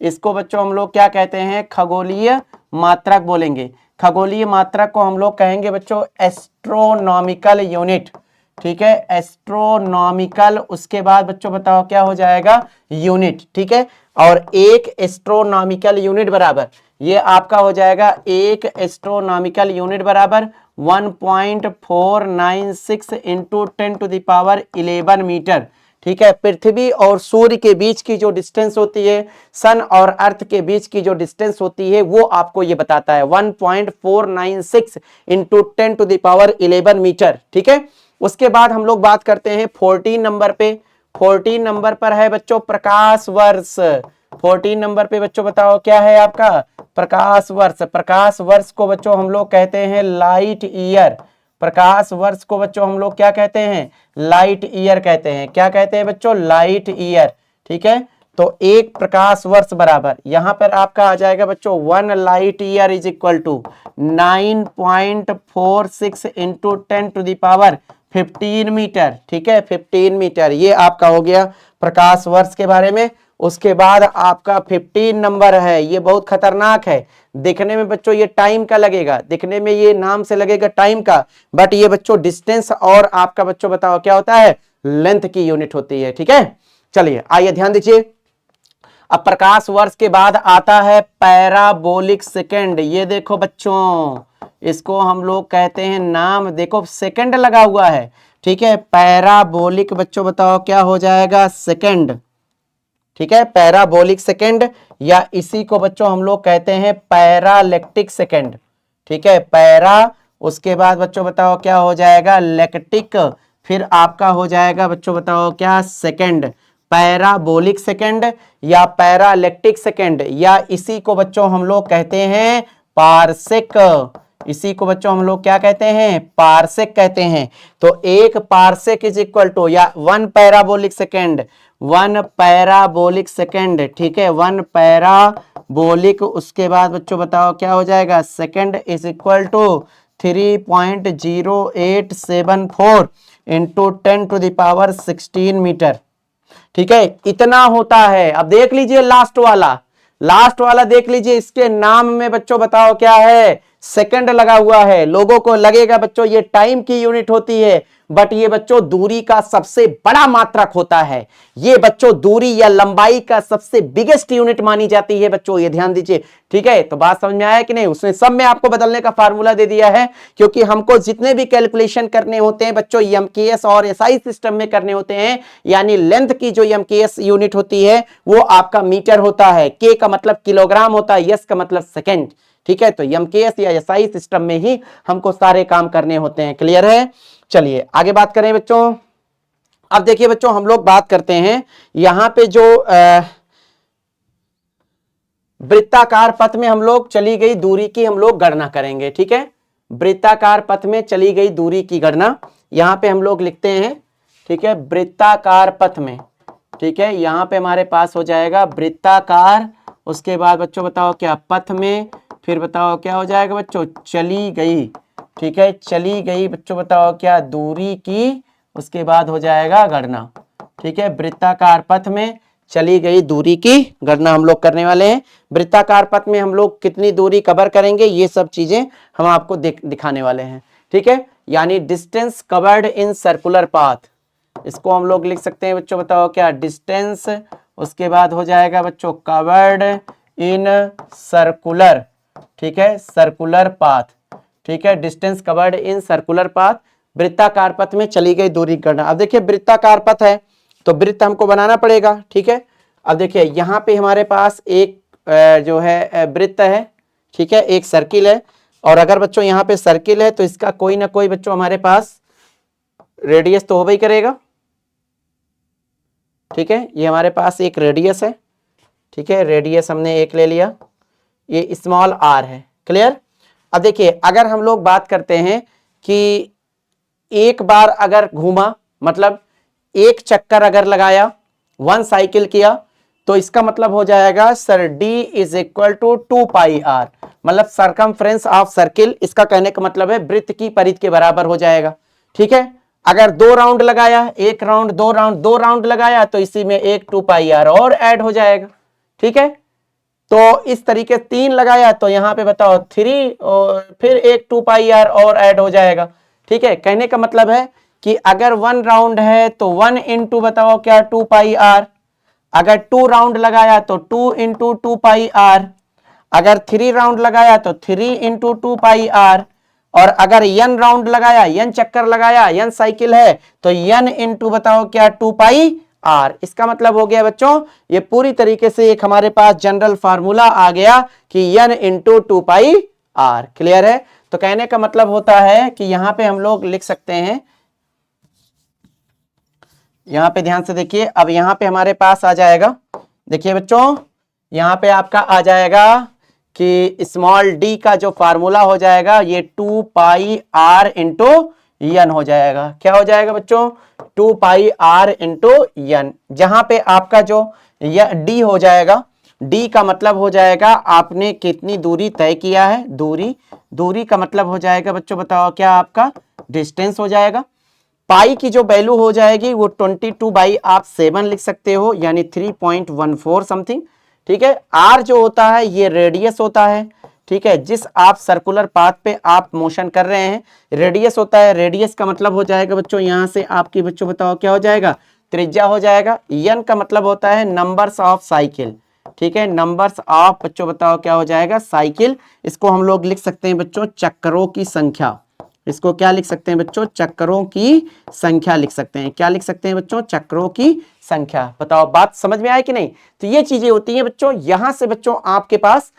इसको बच्चों हम लोग क्या कहते हैं, खगोलीय मात्रक बोलेंगे। खगोलीय मात्रक को हम लोग कहेंगे बच्चों एस्ट्रोनॉमिकल यूनिट, ठीक है, एस्ट्रोनॉमिकल। उसके बाद बच्चों बताओ क्या हो जाएगा, यूनिट, ठीक है। और एक एस्ट्रोनॉमिकल यूनिट बराबर, ये आपका हो जाएगा, एक एस्ट्रोनॉमिकल यूनिट बराबर 1.496 इंटू 10⁻11 मीटर, ठीक है। पृथ्वी और सूर्य के बीच की जो डिस्टेंस होती है, सन और अर्थ के बीच की जो डिस्टेंस होती है, वो आपको ये बताता है 1.496 इंटू 10⁻11 मीटर, ठीक है। उसके बाद हम लोग बात करते हैं 14 नंबर पे। 14 नंबर पर है बच्चों प्रकाश वर्ष। 14 नंबर पे बच्चों बताओ क्या है आपका, प्रकाश वर्ष। प्रकाश वर्ष को बच्चों हम लोग कहते हैं लाइट ईयर। प्रकाश वर्ष को बच्चों हम लोग क्या कहते हैं, लाइट ईयर कहते हैं। क्या कहते हैं बच्चों, लाइट ईयर, ठीक है। तो एक प्रकाश वर्ष बराबर, यहां पर आपका आ जाएगा बच्चों 1 light year is equal to 9.46 into 10⁻15 metre, ठीक है, 15 मीटर। ये आपका हो गया प्रकाश वर्ष के बारे में। उसके बाद आपका 15 नंबर है, ये बहुत खतरनाक है, दिखने में बच्चों ये टाइम का लगेगा, दिखने में ये नाम से लगेगा टाइम का, बट ये बच्चों डिस्टेंस और आपका बच्चों बताओ क्या होता है, लेंथ की यूनिट होती है, ठीक है। चलिए आइए ध्यान दीजिए। अब प्रकाश वर्ष के बाद आता है पैराबोलिक सेकंड। ये देखो बच्चों, इसको हम लोग कहते हैं, नाम देखो सेकंड लगा हुआ है, ठीक है। पैराबोलिक बच्चों बताओ क्या हो जाएगा, सेकंड, ठीक है, पैराबोलिक सेकंड, या इसी को बच्चों हम लोग कहते हैं पैरालेक्टिक सेकंड, ठीक है, पैरा। उसके बाद बच्चों बताओ क्या हो जाएगा, लेक्टिक, फिर आपका हो जाएगा बच्चों बताओ क्या, सेकंड। पैराबोलिक सेकंड या पैरालेक्टिक सेकंड, या इसी को बच्चों हम लोग कहते हैं पारसेक, इसी को बच्चों हम लोग क्या कहते हैं, पार्सेक कहते हैं। तो एक पार्सेक इज इक्वल टू, या 1 पैराबोलिक सेकेंड, 1 पैराबोलिक सेकेंड, ठीक है, 1 पैराबोलिक, उसके बाद बच्चों बताओ क्या हो जाएगा, second is equal to 3.0874 into 10⁻16 metre, ठीक है, इतना होता है। अब देख लीजिए लास्ट वाला, लास्ट वाला देख लीजिए, इसके नाम में बच्चों बताओ क्या है, सेकंड लगा हुआ है। लोगों को लगेगा बच्चों ये टाइम की यूनिट होती है, बट ये बच्चों दूरी का सबसे बड़ा मात्रक होता है। ये बच्चों दूरी या लंबाई का सबसे बिगेस्ट यूनिट मानी जाती है बच्चों, ये ध्यान दीजिए, ठीक है। तो बात समझ में आया कि नहीं, उसने सब में आपको बदलने का फार्मूला दे दिया है, क्योंकि हमको जितने भी कैलकुलेशन करने होते हैं बच्चों एमकेएस और एसआई सिस्टम में करने होते हैं, यानी लेंथ की जो एमकेएस यूनिट होती है वो आपका मीटर होता है, के का मतलब किलोग्राम होता है, एस का मतलब सेकेंड, ठीक है। तो एमकेएस या एसआई सिस्टम में ही हमको सारे काम करने होते हैं, क्लियर है। चलिए आगे बात करें बच्चों। अब देखिए बच्चों हम लोग बात करते हैं यहां पे जो वृत्ताकार पथ में हम लोग चली गई दूरी की हम लोग गणना करेंगे, ठीक है। वृत्ताकार पथ में चली गई दूरी की गणना यहां पे हम लोग लिखते हैं, ठीक है, वृत्ताकार पथ में, ठीक है, यहां पे हमारे पास हो जाएगा वृत्ताकार, उसके बाद बच्चों बताओ क्या, पथ में, फिर बताओ क्या हो जाएगा बच्चों, चली गई, ठीक है, चली गई बच्चों बताओ क्या, दूरी की, उसके बाद हो जाएगा गणना, ठीक है। वृत्ताकार पथ में चली गई दूरी की गणना हम लोग करने वाले हैं। वृत्ताकार पथ में हम लोग कितनी दूरी कवर करेंगे, ये सब चीजें हम आपको दिखाने वाले हैं, ठीक है। यानी distance covered in circular path, इसको हम लोग लिख सकते हैं बच्चों बताओ क्या, डिस्टेंस, उसके बाद हो जाएगा बच्चों कवर्ड इन सर्कुलर, ठीक है, सर्कुलर पाथ, ठीक है, distance covered in circular path, वृत्ताकार पथ में चली गई दूरी गणना। अब देखिए वृत्ताकार पथ है तो वृत्त हमको बनाना पड़ेगा, ठीक है। अब देखिए यहाँ पे हमारे पास एक जो है वृत्त है, ठीक है, एक सर्किल है, और अगर बच्चों यहाँ पे सर्किल है तो इसका कोई ना कोई बच्चों हमारे पास रेडियस तो हो ही करेगा, ठीक है। ये हमारे पास एक रेडियस है, ठीक है, रेडियस हमने एक ले लिया, ये स्मॉल आर है, क्लियर। अब देखिए अगर हम लोग बात करते हैं कि एक बार अगर घूमा, मतलब एक चक्कर अगर लगाया, 1 साइकिल किया, तो इसका मतलब हो जाएगा sir d is equal to 2 pi R, मतलब सरकमफ्रेंस ऑफ सर्किल, इसका कहने का मतलब है वृत्त की परिधि के बराबर हो जाएगा, ठीक है। अगर 2 राउंड लगाया, 1 राउंड 2 राउंड 2 राउंड लगाया, तो इसी में एक 2 पाई आर और ऐड हो जाएगा, ठीक है। तो इस तरीके 3 लगाया तो यहां पे बताओ 3, और फिर एक 2 पाई आर और ऐड हो जाएगा, ठीक है। कहने का मतलब है कि अगर 1 राउंड है तो 1 इंटू बताओ क्या 2 पाई आर, अगर 2 राउंड लगाया तो 2 इंटू 2 पाई आर, अगर 3 राउंड लगाया तो 3 इंटू 2 पाई आर, और अगर n राउंड लगाया, n चक्कर लगाया, n साइकिल है, तो n इंटू बताओ क्या 2 पाई आर। इसका मतलब हो गया बच्चों ये पूरी तरीके से एक हमारे पास जनरल फार्मूला आ गया कि n into 2 pi R, clear है। तो कहने का मतलब होता है कि यहां पे हम लोग लिख सकते हैं, यहां पे ध्यान से देखिए, अब यहां पे हमारे पास आ जाएगा, देखिए बच्चों यहां पे आपका आ जाएगा कि स्मॉल d का जो फार्मूला हो जाएगा ये 2 पाई आर इंटू n हो जाएगा। क्या हो जाएगा बच्चों, 2 पाई आर इंटू n, जहां पे आपका जो d हो जाएगा, d का मतलब हो जाएगा आपने कितनी दूरी तय किया है, दूरी का मतलब हो जाएगा बच्चों बताओ क्या, आपका डिस्टेंस हो जाएगा। पाई की जो वैल्यू हो जाएगी वो 22 बाई आप 7 लिख सकते हो, यानी 3.14 समथिंग, ठीक है। आर जो होता है ये रेडियस होता है, ठीक है, जिस आप सर्कुलर पाथ पे आप मोशन कर रहे हैं रेडियस होता है। रेडियस का मतलब हो जाएगा बच्चों यहां से आपकी बच्चों बताओ क्या हो जाएगा, त्रिज्या हो जाएगा। एन का मतलब होता है नंबर्स ऑफ साइकिल, ठीक है, नंबर्स ऑफ बच्चों बताओ क्या हो जाएगा, साइकिल। इसको हम लोग लिख सकते हैं बच्चों चक्करों की संख्या, इसको क्या लिख सकते हैं बच्चों, चक्करों की संख्या लिख सकते हैं। क्या लिख सकते हैं बच्चों, चक्करों की संख्या। बताओ बात समझ में आए कि नहीं। तो ये चीजें होती हैं बच्चों, यहां से बच्चों आपके पास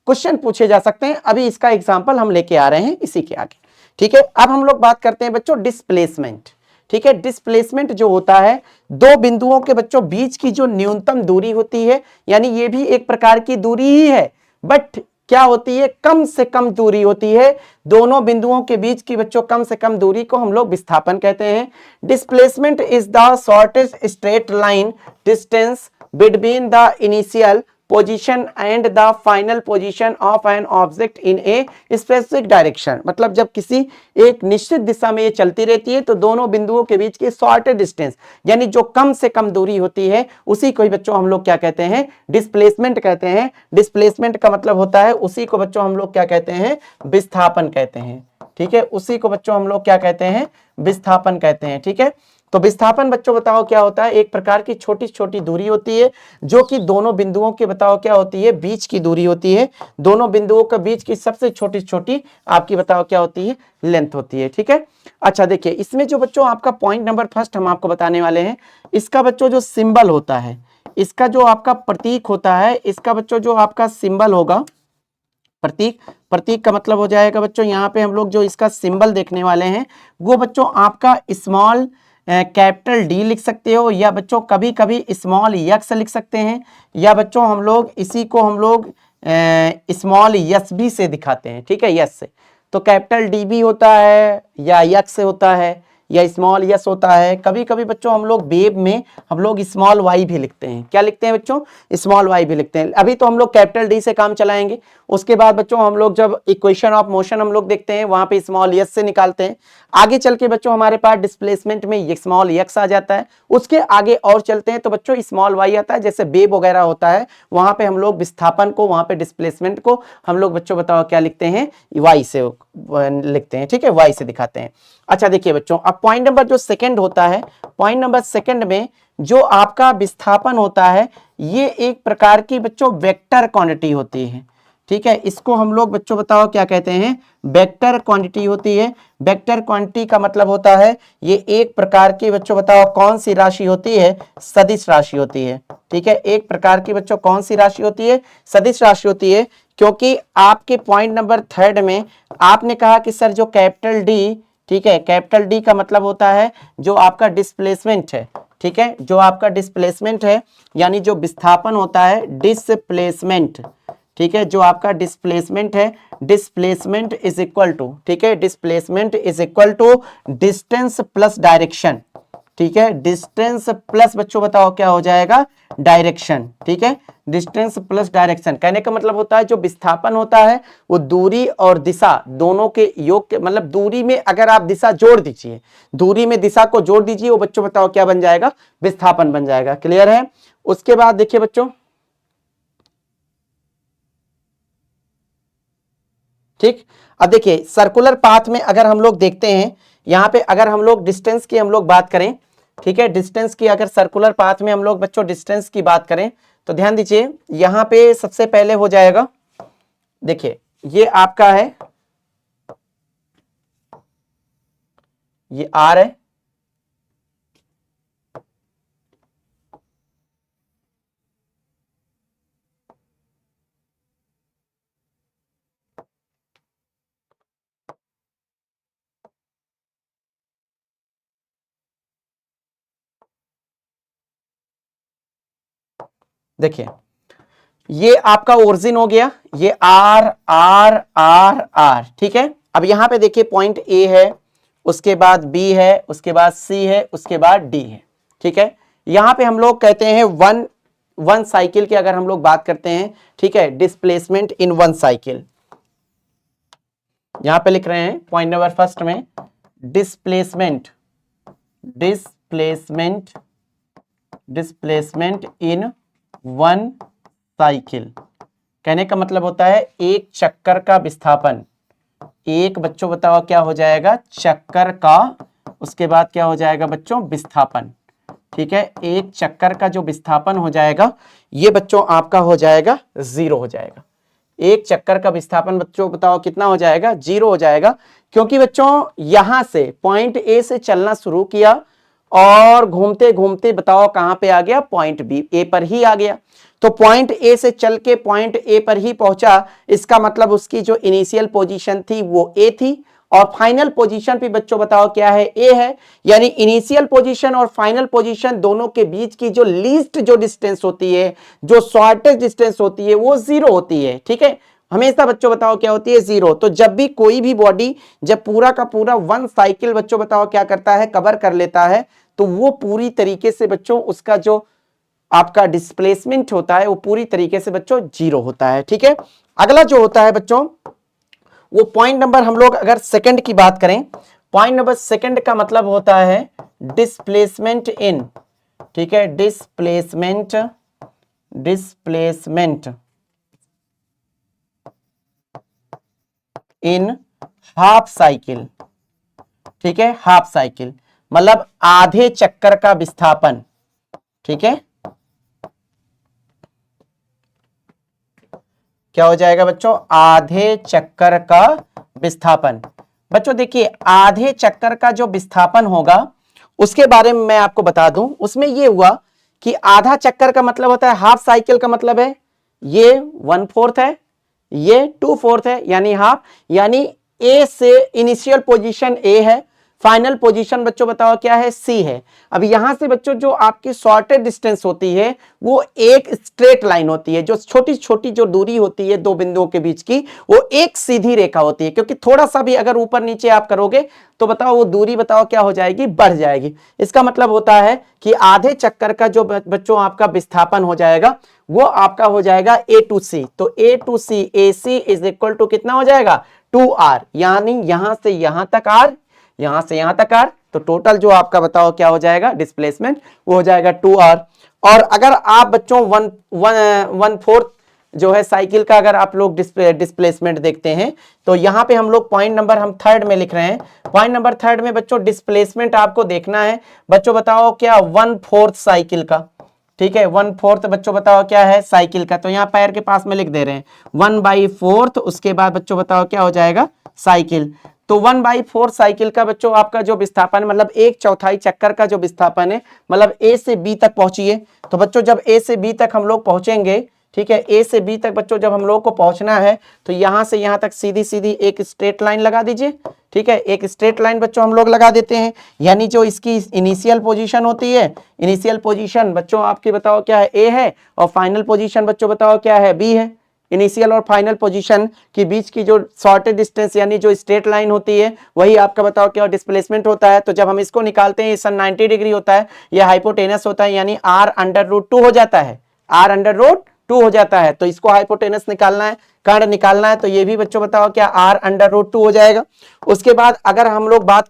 क्वेश्चन पूछे जा सकते हैं। अभी इसका एग्जांपल हम लेके आ रहे हैं इसी के आगे, ठीक है। अब हम लोग बात करते हैं बच्चों डिस्प्लेसमेंट, ठीक है। डिस्प्लेसमेंट जो होता है 2 बिंदुओं के बच्चों बीच की जो न्यूनतम दूरी होती है, यानी ये भी एक प्रकार की दूरी ही है, बट क्या होती है, कम से कम दूरी होती है। दोनों बिंदुओं के बीच की बच्चों कम से कम दूरी को हम लोग विस्थापन कहते हैं। Displacement is the shortest straight line distance between the initial position and the final position of an object in a specific direction. मतलब जब किसी एक निश्चित दिशा में ये चलती रहती है तो दोनों बिंदुओं के बीच की शॉर्टेस्ट डिस्टेंस यानी जो कम से कम दूरी होती है उसी को ही बच्चों हम लोग क्या कहते हैं, डिस्प्लेसमेंट कहते हैं। डिस्प्लेसमेंट का मतलब होता है उसी को बच्चों हम लोग क्या कहते हैं, विस्थापन कहते हैं। ठीक है, उसी को बच्चों हम लोग क्या कहते हैं, विस्थापन कहते हैं। ठीक है, तो विस्थापन बच्चों बताओ क्या होता है, एक प्रकार की छोटी छोटी दूरी होती है जो कि दोनों बिंदुओं के बताओ क्या होती है, बीच की दूरी होती है। दोनों बिंदुओं के बीच की सबसे छोटी छोटी आपकी बताओ क्या होती है, लेंथ होती है। ठीक है, अच्छा देखिए इसमें जो बच्चों आपका पॉइंट नंबर फर्स्ट हम आपको बताने वाले हैं, इसका बच्चों जो सिंबल होता है, इसका जो आपका प्रतीक होता है, इसका बच्चों जो आपका सिंबल होगा, प्रतीक, प्रतीक का मतलब हो जाएगा बच्चों यहाँ पे हम लोग जो इसका सिंबल देखने वाले हैं वो बच्चों आपका स्मॉल कैपिटल डी लिख सकते हो, या बच्चों कभी कभी स्मॉल यक्स लिख सकते हैं, या बच्चों हम लोग इसी को हम लोग स्मॉल यस भी से दिखाते हैं। ठीक है, यस से, तो कैपिटल डी भी होता है या यक्स से होता है या स्मॉल यस होता है। कभी कभी बच्चों हम लोग वेब में हम लोग स्मॉल वाई भी लिखते हैं। क्या लिखते हैं बच्चों, स्मॉल वाई भी लिखते हैं। अभी तो हम लोग कैपिटल डी से काम चलाएंगे, उसके बाद बच्चों हम लोग जब इक्वेशन ऑफ मोशन हम लोग देखते हैं वहां पे स्मॉल यस से निकालते हैं। आगे चल के बच्चों हमारे पास डिस्प्लेसमेंट में ये स्मॉल यक्स आ जाता है, उसके आगे और चलते हैं तो बच्चों स्मॉल वाई आता है। जैसे वेब वगैरह होता है वहां पे हम लोग विस्थापन को, वहां पे डिस्प्लेसमेंट को हम लोग बच्चों बताओ क्या लिखते हैं, वाई से लिखते हैं। ठीक है, वाई से दिखाते हैं। अच्छा देखिए बच्चों, अब पॉइंट नंबर जो सेकंड होता है, पॉइंट नंबर सेकंड में जो आपका विस्थापन होता है ये एक प्रकार की बच्चों वेक्टर क्वांटिटी होती है। ठीक है, इसको हम लोग बच्चों बताओ क्या कहते हैं, वेक्टर क्वांटिटी होती है। वेक्टर क्वांटिटी का मतलब होता है ये एक प्रकार की बच्चों बताओ कौन सी राशि होती है, सदिश राशि होती है। ठीक है, एक प्रकार की बच्चों कौन सी राशि होती है, सदिश राशि होती है। क्योंकि आपके पॉइंट नंबर थर्ड में आपने कहा कि सर जो कैपिटल डी, ठीक है, कैपिटल डी का मतलब होता है जो आपका डिस्प्लेसमेंट है। ठीक है, जो आपका डिस्प्लेसमेंट है यानी जो विस्थापन होता है, डिस्प्लेसमेंट। ठीक है, जो आपका डिस्प्लेसमेंट है, डिस्प्लेसमेंट इज इक्वल टू, ठीक है, displacement is equal to distance plus direction. ठीक है, डिस्टेंस प्लस बच्चों बताओ क्या हो जाएगा, डायरेक्शन। ठीक है, डिस्टेंस प्लस डायरेक्शन कहने का मतलब होता है जो विस्थापन होता है वो दूरी और दिशा दोनों के योग के, मतलब दूरी में अगर आप दिशा जोड़ दीजिए, दूरी में दिशा को जोड़ दीजिए, वो बच्चों बताओ क्या बन जाएगा, विस्थापन बन जाएगा। क्लियर है। उसके बाद देखिए बच्चों, ठीक, अब देखिए सर्कुलर पाथ में अगर हम लोग देखते हैं, यहां पे अगर हम लोग डिस्टेंस की हम लोग बात करें, ठीक है, डिस्टेंस की अगर सर्कुलर पाथ में हम लोग बच्चों डिस्टेंस की बात करें तो ध्यान दीजिए यहां पे सबसे पहले हो जाएगा, देखिए ये आपका है, ये आर है, देखिए ये आपका ओरिजिन हो गया, ये आर आर आर आर। ठीक है, अब यहां पे देखिए पॉइंट ए है, उसके बाद बी है, उसके बाद सी है, उसके बाद डी है। ठीक है, यहां पे हम लोग कहते हैं वन साइकिल की अगर हम लोग बात करते हैं, ठीक है, डिस्प्लेसमेंट इन वन साइकिल, यहां पे लिख रहे हैं पॉइंट नंबर फर्स्ट में displacement, displacement, displacement in one cycle कहने का मतलब होता है एक चक्कर का विस्थापन, एक बच्चों बताओ क्या हो जाएगा, चक्कर का, उसके बाद क्या हो जाएगा बच्चों, विस्थापन। ठीक है, एक चक्कर का जो विस्थापन हो जाएगा ये बच्चों आपका हो जाएगा जीरो हो जाएगा। एक चक्कर का विस्थापन बच्चों बताओ कितना हो जाएगा, जीरो हो जाएगा। क्योंकि बच्चों यहां से पॉइंट ए से चलना शुरू किया और घूमते घूमते बताओ कहां पे आ गया, पॉइंट बी, ए पर ही आ गया। तो पॉइंट ए से चल के पॉइंट ए पर ही पहुंचा, इसका मतलब उसकी जो इनिशियल पोजीशन थी वो ए थी और फाइनल पोजीशन भी बच्चों बताओ क्या है, ए है। यानी इनिशियल पोजीशन और फाइनल पोजीशन दोनों के बीच की जो लीस्ट जो डिस्टेंस होती है, जो शॉर्टेस्ट डिस्टेंस होती है वो जीरो होती है। ठीक है, हमेशा बच्चों बताओ क्या होती है, 0। तो जब भी कोई भी बॉडी जब पूरा का पूरा 1 साइकिल बच्चों बताओ क्या करता है, कवर कर लेता है, तो वो पूरी तरीके से बच्चों उसका जो आपका डिस्प्लेसमेंट होता है वो पूरी तरीके से बच्चों 0 होता है। ठीक है, अगला जो होता है बच्चों वो पॉइंट नंबर, हम लोग अगर सेकंड की बात करें, पॉइंट नंबर सेकंड का मतलब होता है डिस्प्लेसमेंट इन, ठीक है, डिस्प्लेसमेंट इन हाफ साइकिल। ठीक है, हाफ साइकिल मतलब आधे चक्कर का विस्थापन। ठीक है, क्या हो जाएगा बच्चों, आधे चक्कर का विस्थापन। बच्चों देखिए आधे चक्कर का जो विस्थापन होगा उसके बारे में मैं आपको बता दूं, उसमें ये हुआ कि आधा चक्कर का मतलब होता है, हाफ साइकिल का मतलब है ये 1/4 है, ये 2/4 है, यानी हाफ, यानी ए से इनिशियल पोजीशन ए है, फाइनल पोजीशन बच्चों बताओ क्या है, सी है। अब यहां से बच्चों जो आपकी शॉर्टेड डिस्टेंस होती है वो एक स्ट्रेट लाइन होती है, जो छोटी छोटी जो दूरी होती है दो बिंदुओं के बीच की वो एक सीधी रेखा होती है, क्योंकि थोड़ा सा भी अगर ऊपर नीचे आप करोगे तो बताओ वो दूरी बताओ क्या हो जाएगी, बढ़ जाएगी। इसका मतलब होता है कि आधे चक्कर का जो बच्चों आपका विस्थापन हो जाएगा वो आपका हो जाएगा ए टू सी। तो A two C, A C is equal to कितना हो जाएगा, 2r, यानी यहां से यहां तक r, यहां से यहां तक r, तो टोटल जो आपका बताओ क्या हो जाएगा डिस्प्लेसमेंट, वो हो जाएगा 2r। और अगर आप बच्चों 1/4 जो है साइकिल का अगर आप लोग डिस्प्लेसमेंट देखते हैं तो यहां पे हम लोग पॉइंट नंबर हम थर्ड में लिख रहे हैं, पॉइंट नंबर थर्ड में बच्चों डिस्प्लेसमेंट आपको देखना है बच्चों बताओ क्या, 1/4 साइकिल का। ठीक है, 1/4 बच्चों बताओ क्या है साइकिल का, तो यहां पैर के पास में लिख दे रहे हैं 1/4, उसके बाद बच्चों बताओ क्या हो जाएगा साइकिल। तो 1/4 साइकिल का बच्चों आपका जो विस्थापन मतलब 1/4 चक्कर का जो विस्थापन है, मतलब ए से बी तक पहुंचिए। तो बच्चों जब ए से बी तक हम लोग पहुंचेंगे, ठीक है, ए से बी तक बच्चों जब हम लोग को पहुंचना है तो यहां से यहां तक सीधी सीधी एक स्ट्रेट लाइन लगा दीजिए। ठीक है, एक स्ट्रेट लाइन बच्चों हम लोग लगा देते हैं, यानी जो इसकी इनिशियल पोजीशन होती है, इनिशियल पोजीशन बच्चों आपकी बताओ क्या है, ए है, और फाइनल पोजीशन बच्चों बताओ क्या है, बी है। इनिशियल और फाइनल पोजीशन के बीच की जो शॉर्टेड डिस्टेंस यानी जो स्ट्रेट लाइन होती है वही आपका बताओ क्या डिस्प्लेसमेंट होता है। तो जब हम इसको निकालते हैं ये 90 डिग्री होता है, यह हाइपोटेनस होता है, यानी r√2 हो जाता है, r√2 हो जाता है। तो इसको हाइपोटेनस निकालना है, कर्ण निकालना है, तो ये भी बच्चों बताओ क्या r√2 हो जाएगा। उसके बाद अगर हम लोग बात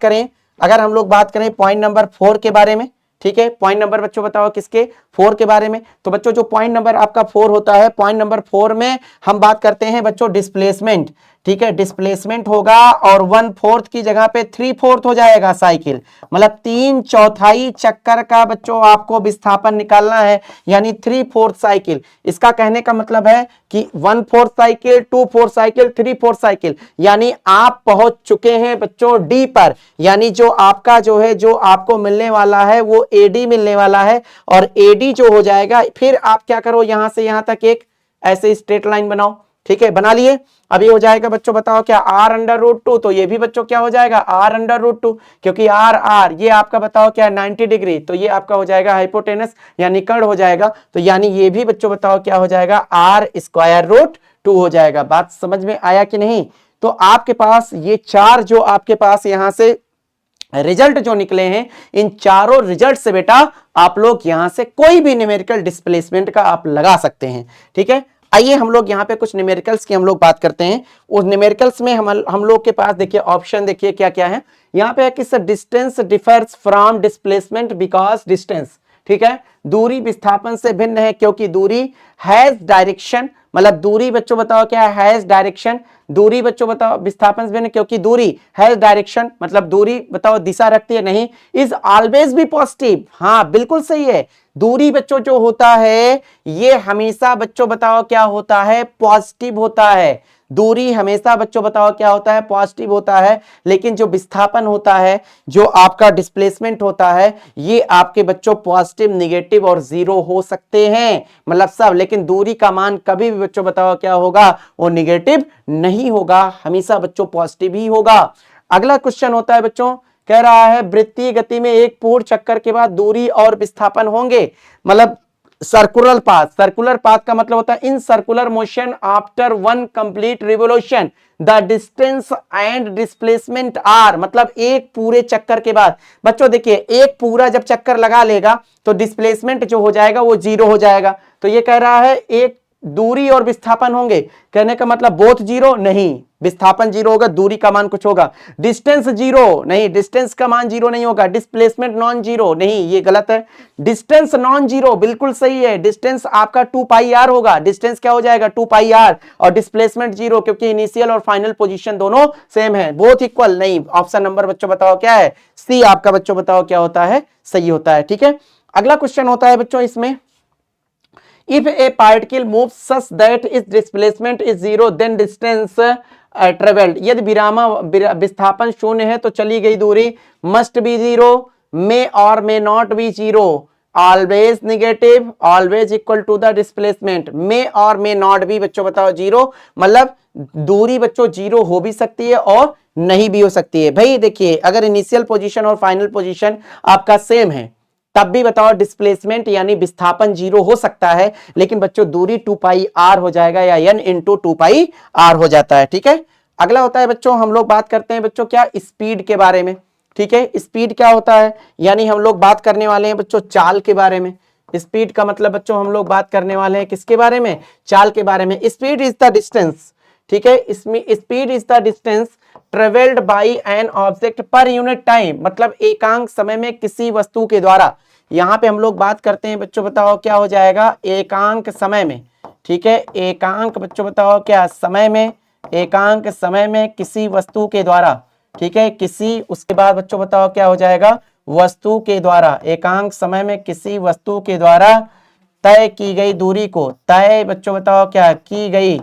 करें पॉइंट नंबर 4 के बारे में, ठीक है, पॉइंट नंबर बच्चों बताओ किसके, 4 के बारे में। तो बच्चों जो पॉइंट नंबर आपका 4 होता है, पॉइंट नंबर 4 में हम बात करते हैं बच्चों डिस्प्लेसमेंट। ठीक है, डिस्प्लेसमेंट होगा और 1/4 की जगह पे 3/4 हो जाएगा साइकिल, मतलब 3/4 चक्कर का बच्चों आपको विस्थापन निकालना है, यानी 3/4 साइकिल। इसका कहने का मतलब है कि 1/4 साइकिल, 2/4 साइकिल, 3/4 साइकिल, यानी आप पहुंच चुके हैं बच्चों डी पर, यानी जो आपका जो है जो आपको मिलने वाला है वो एडी मिलने वाला है, और एडी जो हो जाएगा फिर आप क्या करो, यहां से यहां तक एक ऐसे स्ट्रेट लाइन बनाओ। ठीक है, बना लिए। अब ये हो जाएगा बच्चों बताओ क्या, r√2, तो ये भी बच्चों क्या हो जाएगा r√2, क्योंकि r ये आपका बताओ क्या 90 डिग्री, तो ये आपका हो जाएगा हाइपोटेनस यानी कर्ण हो जाएगा, तो यानी ये भी बच्चों बताओ क्या हो जाएगा, r²√2 हो जाएगा। बात समझ में आया कि नहीं। तो आपके पास ये चार जो आपके पास यहां से रिजल्ट जो निकले हैं, इन चारों रिजल्ट से बेटा आप लोग यहां से कोई भी न्यूमेरिकल डिस्प्लेसमेंट का आप लगा सकते हैं। ठीक है, आइए हम लोग यहाँ पे कुछ न्यूमेरिकल्स की हम लोग बात करते हैं। उस न्यूमेरिकल्स में हम लोग के पास देखिए ऑप्शन देखिए क्या क्या है। यहाँ पे है कि distance differs from displacement because distance, ठीक है, दूरी विस्थापन से भिन्न है क्योंकि दूरी हैज डायरेक्शन, मतलब दूरी बच्चों बताओ क्या है, हैज डायरेक्शन। दूरी बच्चों बताओ विस्थापन से भिन्न क्योंकि दूरी हैज डायरेक्शन, मतलब दूरी बताओ दिशा रखती है, नहीं, इज ऑलवेज भी पॉजिटिव, हाँ बिल्कुल सही है। दूरी बच्चों जो होता है ये हमेशा बच्चों बताओ क्या होता है, पॉजिटिव होता है। दूरी हमेशा बच्चों बताओ क्या होता है, पॉजिटिव होता है। लेकिन जो विस्थापन होता है, जो आपका डिस्प्लेसमेंट होता है, ये आपके बच्चों पॉजिटिव, निगेटिव और जीरो हो सकते हैं, मतलब सब। लेकिन दूरी का मान कभी भी बच्चों बताओ क्या होगा, वो निगेटिव नहीं होगा, हमेशा बच्चों पॉजिटिव ही होगा। अगला क्वेश्चन होता है बच्चों, कह रहा है वृत्तीय गति में एक पूर्ण चक्कर के बाद दूरी और विस्थापन होंगे, मतलब सर्कुलर पाथ का मतलब होता है in circular motion after one complete revolution the distance and displacement are, मतलब एक पूरे चक्कर के बाद बच्चों देखिए एक पूरा जब चक्कर लगा लेगा तो डिस्प्लेसमेंट जो हो जाएगा वो 0 हो जाएगा। तो ये कह रहा है एक दूरी और विस्थापन होंगे, कहने का मतलब बोथ 0 नहीं, विस्थापन 0 होगा, दूरी का मान कुछ होगा। डिस्टेंस 0 नहीं, डिस्टेंस का मान 0 नहीं होगा। डिस्प्लेसमेंट नॉन 0 नहीं, ये गलत है। डिस्टेंस नॉन 0 बिल्कुल सही है, डिस्टेंस आपका 2 पाई आर होगा, डिस्टेंस क्या हो जाएगा 2 पाई आर, और डिस्प्लेसमेंट 0 क्योंकि इनिशियल और फाइनल पोजीशन दोनों सेम है, बोथ इक्वल नहीं। ऑप्शन नंबर बच्चों बताओ क्या है, सी आपका बच्चों बताओ क्या होता है, सही होता है। ठीक है, अगला क्वेश्चन होता है बच्चों इसमें, if a particle moves such that its displacement is 0 then distance traveled, यदि विस्थापन शून्य है तो चली गई दूरी must be 0, may or may not be 0, always negative, always equal to the displacement, may or may not be बच्चों बताओ 0, मतलब दूरी बच्चों 0 हो भी सकती है और नहीं भी हो सकती है। भाई देखिए अगर इनिशियल पोजीशन और फाइनल पोजीशन आपका सेम है तब भी बताओ डिस्प्लेसमेंट यानी विस्थापन 0 हो सकता है, लेकिन बच्चों दूरी 2 पाई आर हो जाएगा या n इंटू 2 पाई आर हो जाता है। ठीक है, अगला होता है बच्चों, हम लोग बात करते हैं बच्चों क्या, स्पीड के बारे में। ठीक है, स्पीड क्या होता है, यानी हम लोग बात करने वाले हैं बच्चों चाल के बारे में। स्पीड का मतलब बच्चों हम लोग बात करने वाले हैं किसके बारे में, चाल के बारे में। स्पीड इज द डिस्टेंस, ठीक है, इसमें speed is the distance travelled by an object per unit time, मतलब एकांक समय में किसी वस्तु के द्वारा। यहां पे हम लोग बात करते हैं बच्चों बताओ क्या हो जाएगा, एकांक समय में। ठीक है, एकांक बच्चों बताओ क्या, समय में, एकांक समय में किसी वस्तु के द्वारा। ठीक है, किसी, उसके बाद बच्चों बताओ क्या हो जाएगा, वस्तु के द्वारा, एकांक समय में किसी वस्तु के द्वारा तय की गई दूरी को, तय बच्चों बताओ क्या की गई।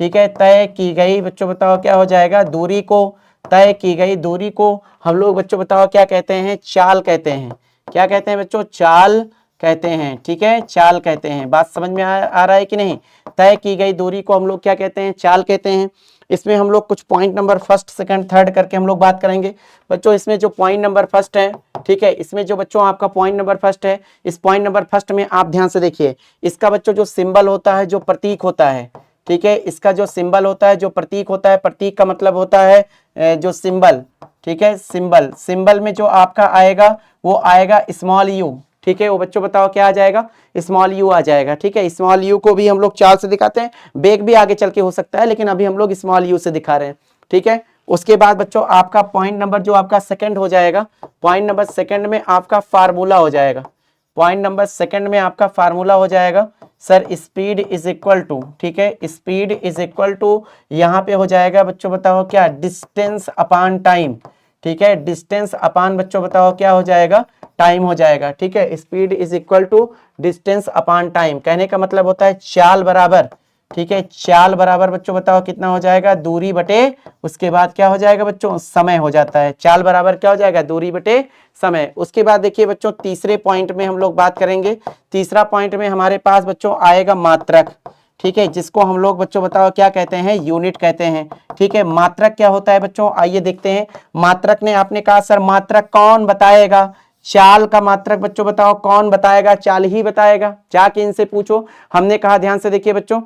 ठीक है, तय की गई बच्चों बताओ क्या हो जाएगा, दूरी को, तय की गई दूरी को हम लोग बच्चों बताओ क्या कहते हैं, चाल कहते हैं। क्या कहते हैं बच्चों, चाल कहते हैं। ठीक है, चाल कहते हैं। बात समझ में आ रहा है कि नहीं, तय की गई दूरी को हम लोग क्या कहते हैं, चाल कहते हैं। इसमें हम लोग कुछ point number first second third करके हम लोग बात करेंगे बच्चों। इसमें जो पॉइंट नंबर फर्स्ट है, ठीक है, इसमें जो बच्चों आपका पॉइंट नंबर फर्स्ट है, इस पॉइंट नंबर फर्स्ट में आप ध्यान से देखिए, इसका बच्चों जो सिंबल होता है, जो प्रतीक होता है, ठीक है, इसका जो सिंबल होता है, जो प्रतीक होता है, प्रतीक का मतलब होता है जो सिंबल। ठीक है, सिंबल, सिंबल में जो आपका आएगा वो आएगा स्मॉल यू। ठीक है, वो बच्चों बताओ क्या आ जाएगा, स्मॉल यू आ जाएगा। ठीक है, स्मॉल यू को भी हम लोग चाल से दिखाते हैं, बेग भी आगे चल के हो सकता है, लेकिन अभी हम लोग स्मॉल यू से दिखा रहे हैं। ठीक है, उसके बाद बच्चों आपका पॉइंट नंबर जो आपका सेकंड हो जाएगा, पॉइंट नंबर सेकंड में आपका फार्मूला हो जाएगा। पॉइंट नंबर सेकंड में आपका फार्मूला हो जाएगा sir, speed is equal to, ठीक है, स्पीड इज इक्वल टू, यहाँ पे हो जाएगा बच्चों बताओ क्या, डिस्टेंस अपॉन टाइम। ठीक है, डिस्टेंस अपॉन बच्चों बताओ क्या हो जाएगा, टाइम हो जाएगा। ठीक है, speed is equal to distance upon time, कहने का मतलब होता है चाल बराबर, ठीक है, चाल बराबर बच्चों बताओ कितना हो जाएगा, दूरी बटे, उसके बाद क्या हो जाएगा बच्चों, समय हो जाता है। चाल बराबर क्या हो जाएगा, दूरी बटे समय। उसके बाद देखिए बच्चों तीसरे पॉइंट में हम लोग बात करेंगे। तीसरा पॉइंट में हमारे पास बच्चों आएगा मात्रक। ठीक है, जिसको हम लोग बच्चों बताओ क्या कहते हैं, यूनिट कहते हैं। ठीक है, मात्रक क्या होता है बच्चों, आइए देखते हैं। मात्रक ने आपने कहा सर मात्रक कौन बताएगा, चाल का मात्रक बच्चों बताओ कौन बताएगा, चाल ही बताएगा, जाके इनसे पूछो। हमने कहा ध्यान से देखिए बच्चों,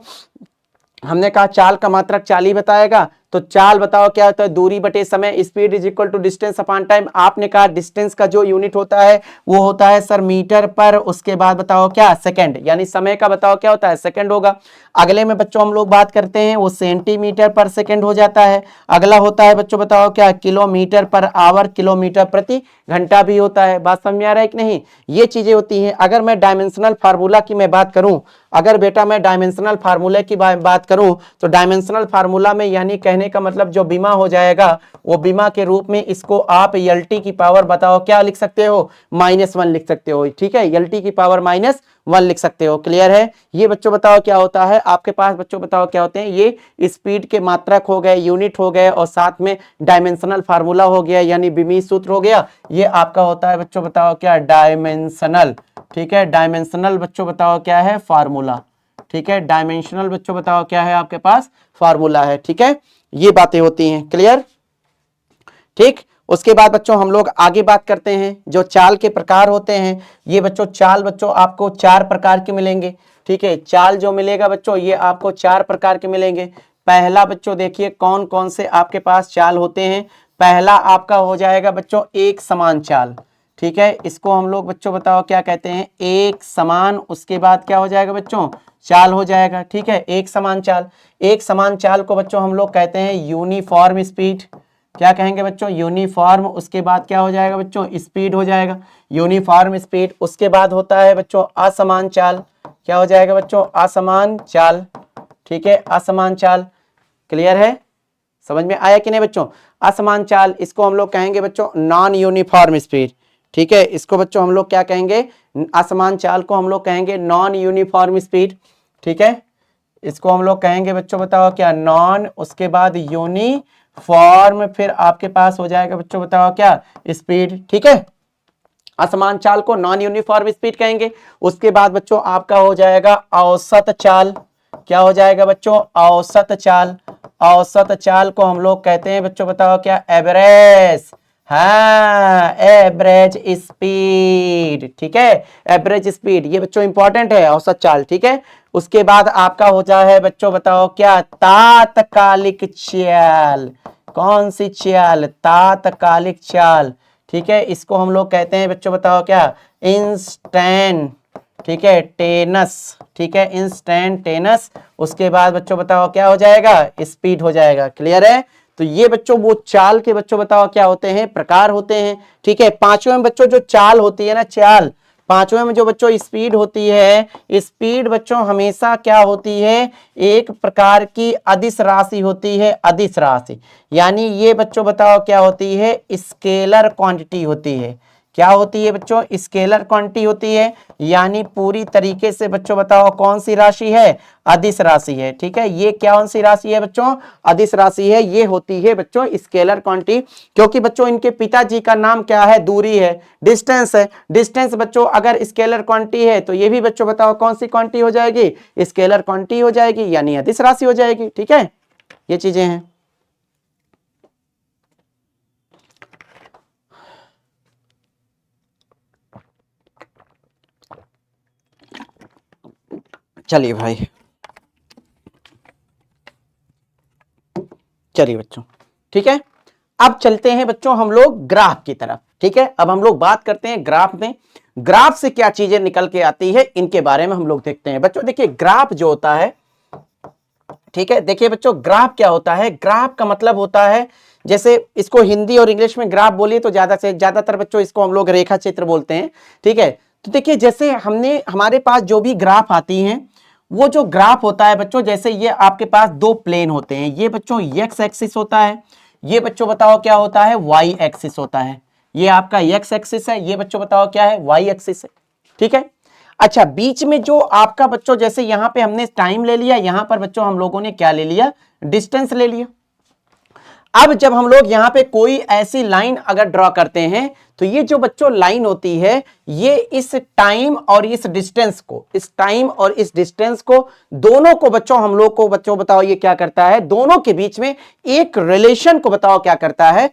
हमने कहा चाल का मात्रक चाल ही बताएगा, तो चाल बताओ क्या होता है, दूरी बटे समय, speed is equal to distance upon time. आपने कहा डिस्टेंस का जो यूनिट होता है वो होता है सर मीटर पर, उसके बाद बताओ क्या, सेकंड, यानी समय का बताओ क्या होता है, सेकंड होगा। अगले में बच्चों हम लोग बात करते हैं वो सेंटीमीटर पर सेकंड हो जाता है। अगला होता है बच्चों बताओ क्या, किलोमीटर पर आवर, किलोमीटर प्रति घंटा भी होता है। बात समझ में आ रहा है कि नहीं, ये चीजें होती हैं। अगर मैं डायमेंशनल फार्मूला की मैं बात करूं, अगर बेटा मैं डायमेंशनल फार्मूला की बात करूं, तो डायमेंशनल फार्मूला में यानी कहने का मतलब जो बीमा हो जाएगा, वो बीमा के रूप में इसको आप एलटी की पावर बताओ क्या लिख सकते हो, -1 लिख सकते हो। ठीक है, एलटी की पावर -1 लिख सकते हो। क्लियर है, ये बच्चों बताओ क्या होता है आपके पास, बच्चों बताओ क्या होते हैं, ये स्पीड के मात्रक हो गए, यूनिट हो गए, और साथ में डायमेंशनल फार्मूला हो गया, यानी बीमी सूत्र हो गया। ये आपका होता है बच्चों बताओ क्या, डायमेंशनल। ठीक है, डायमेंशनल बच्चों बताओ क्या है, फार्मूला। ठीक है, डायमेंशनल बच्चों बताओ क्या है आपके पास, फार्मूला है। ठीक है, ये बातें होती हैं। क्लियर, ठीक। उसके बाद बच्चों हम लोग आगे बात करते हैं जो चाल के प्रकार होते हैं। ये बच्चों चाल बच्चों आपको 4 प्रकार के मिलेंगे। ठीक है, चाल जो मिलेगा बच्चों ये आपको 4 प्रकार के मिलेंगे। पहला बच्चों देखिए कौन कौन से आपके पास चाल होते हैं। पहला आपका हो जाएगा बच्चों एक समान चाल। ठीक है, इसको हम लोग बच्चों बताओ क्या कहते हैं, एक समान। उसके बाद क्या हो जाएगा बच्चों, चाल हो जाएगा। ठीक है, एक समान चाल। एक समान चाल को बच्चों हम लोग कहते हैं यूनिफॉर्म स्पीड। क्या कहेंगे बच्चों, यूनिफॉर्म। उसके बाद क्या हो जाएगा बच्चों, स्पीड हो जाएगा, यूनिफॉर्म स्पीड। उसके बाद होता है बच्चों असमान चाल। क्या हो जाएगा बच्चों, असमान चाल। ठीक है, असमान चाल। क्लियर है, समझ में आया कि नहीं बच्चों। असमान चाल इसको हम लोग कहेंगे बच्चों नॉन यूनिफॉर्म स्पीड। ठीक है, इसको बच्चों हम लोग क्या कहेंगे, असमान चाल को हम लोग कहेंगे नॉन यूनिफॉर्म स्पीड। ठीक है, इसको हम लोग कहेंगे बच्चों बताओ क्या, नॉन, उसके बाद यूनिफॉर्म, फिर आपके पास हो जाएगा बच्चों बताओ क्या, स्पीड। ठीक है, असमान चाल को नॉन यूनिफॉर्म स्पीड कहेंगे। उसके बाद बच्चों आपका हो जाएगा औसत चाल। क्या हो जाएगा बच्चों, औसत चाल। औसत चाल को हम लोग कहते हैं बच्चों बताओ क्या, एवरेज। हाँ, एवरेज स्पीड। ठीक है, एवरेज स्पीड ये बच्चों इंपॉर्टेंट है, औसत चाल। ठीक है, उसके बाद आपका हो जाए बच्चों बताओ क्या, तात्कालिक चाल। कौन सी चाल, तात्कालिक चाल। ठीक है, इसको हम लोग कहते हैं बच्चों बताओ क्या, इंस्टेंट। ठीक है, टेनस। ठीक है, इंस्टेंटेनस। उसके बाद बच्चों बताओ क्या हो जाएगा, स्पीड हो जाएगा। क्लियर है, तो ये बच्चों वो चाल के बच्चों बताओ क्या होते हैं, प्रकार होते हैं। ठीक है, पांचवें में बच्चों जो चाल होती है ना, चाल, पांचवें में जो बच्चों स्पीड होती है, स्पीड बच्चों हमेशा क्या होती है, एक प्रकार की अदिश राशि होती है, अदिश राशि। यानी ये बच्चों बताओ क्या होती है, स्केलर क्वांटिटी होती है। क्या होती है बच्चों, स्केलर क्वांटिटी होती है, यानी पूरी तरीके से बच्चों बताओ कौन सी राशि है, अदिश राशि है। ठीक है, ये कौन सी राशि है बच्चों, अदिश राशि है। ये होती है बच्चों स्केलर क्वांटिटी, क्योंकि बच्चों इनके पिताजी का नाम क्या है, दूरी है, डिस्टेंस है। डिस्टेंस बच्चों अगर स्केलर क्वांटिटी है तो ये भी बच्चों बताओ कौन सी क्वांटिटी हो जाएगी, स्केलर क्वांटिटी हो जाएगी, यानी अदिश राशि हो जाएगी। ठीक है, ये चीजें हैं। चलिए भाई, चलिए बच्चों, ठीक है, अब चलते हैं बच्चों हम लोग ग्राफ की तरफ। ठीक है, अब हम लोग बात करते हैं ग्राफ में, ग्राफ से क्या चीजें निकल के आती है इनके बारे में हम लोग देखते हैं। बच्चों देखिए ग्राफ जो होता है, ठीक है, देखिए बच्चों ग्राफ क्या होता है, ग्राफ का मतलब होता है, जैसे इसको हिंदी और इंग्लिश में ग्राफ बोलिए तो ज्यादा से ज्यादातर बच्चों इसको हम लोग रेखा चित्र बोलते हैं। ठीक है, तो देखिए जैसे हमारे पास जो भी ग्राफ आती हैं, वो जो ग्राफ होता है बच्चों, जैसे ये आपके पास दो प्लेन होते हैं, ये बच्चों एक्स एक्सिस होता है, ये बच्चों बताओ क्या होता है, वाई एक्सिस होता है। ये आपका एक्स एक्सिस है, ये बच्चों बताओ क्या है, वाई एक्सिस है। ठीक है, अच्छा बीच में जो आपका बच्चों, जैसे यहां पे हमने टाइम ले लिया, यहां पर बच्चों हम लोगों ने क्या ले लिया, डिस्टेंस ले लिया। अब जब हम लोग यहां पे कोई ऐसी लाइन अगर ड्रॉ करते हैं, तो ये जो बच्चों लाइन होती है, ये इस टाइम और इस डिस्टेंस को, इस टाइम और इस डिस्टेंस को, दोनों को बच्चों हम लोग को बच्चों बताओ ये क्या करता है, दोनों के बीच में एक रिलेशन को बताओ क्या करता है,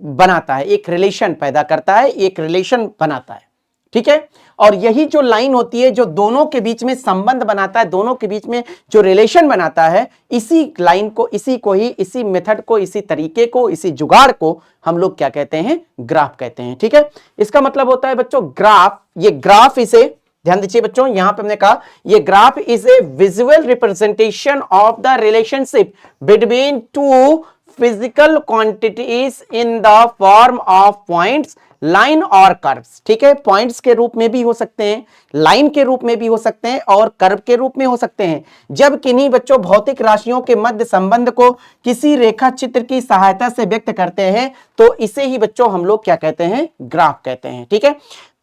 बनाता है, एक रिलेशन पैदा करता है, एक रिलेशन बनाता है। ठीक है, और यही जो लाइन होती है जो दोनों के बीच में संबंध बनाता है, दोनों के बीच में जो रिलेशन बनाता है, इसी लाइन को, इसी को ही, इसी मेथड को, इसी तरीके को, इसी जुगाड़ को हम लोग क्या कहते हैं, ग्राफ कहते हैं। ठीक है, इसका मतलब होता है बच्चों ग्राफ, ये ग्राफ इसे ध्यान दीजिए बच्चों, यहां पे हमने कहा ये graph is a visual representation of the relationship between two physical quantities in the form of points, line और कर्व्स। ठीक है, पॉइंट्स के रूप में भी हो सकते हैं, लाइन के रूप में भी हो सकते हैं, और कर्व के रूप में हो सकते हैं। जब किन्हीं बच्चों भौतिक राशियों के मध्य संबंध को किसी रेखा चित्र की सहायता से व्यक्त करते हैं, तो इसे ही बच्चों हम लोग क्या कहते हैं, ग्राफ कहते हैं। ठीक है,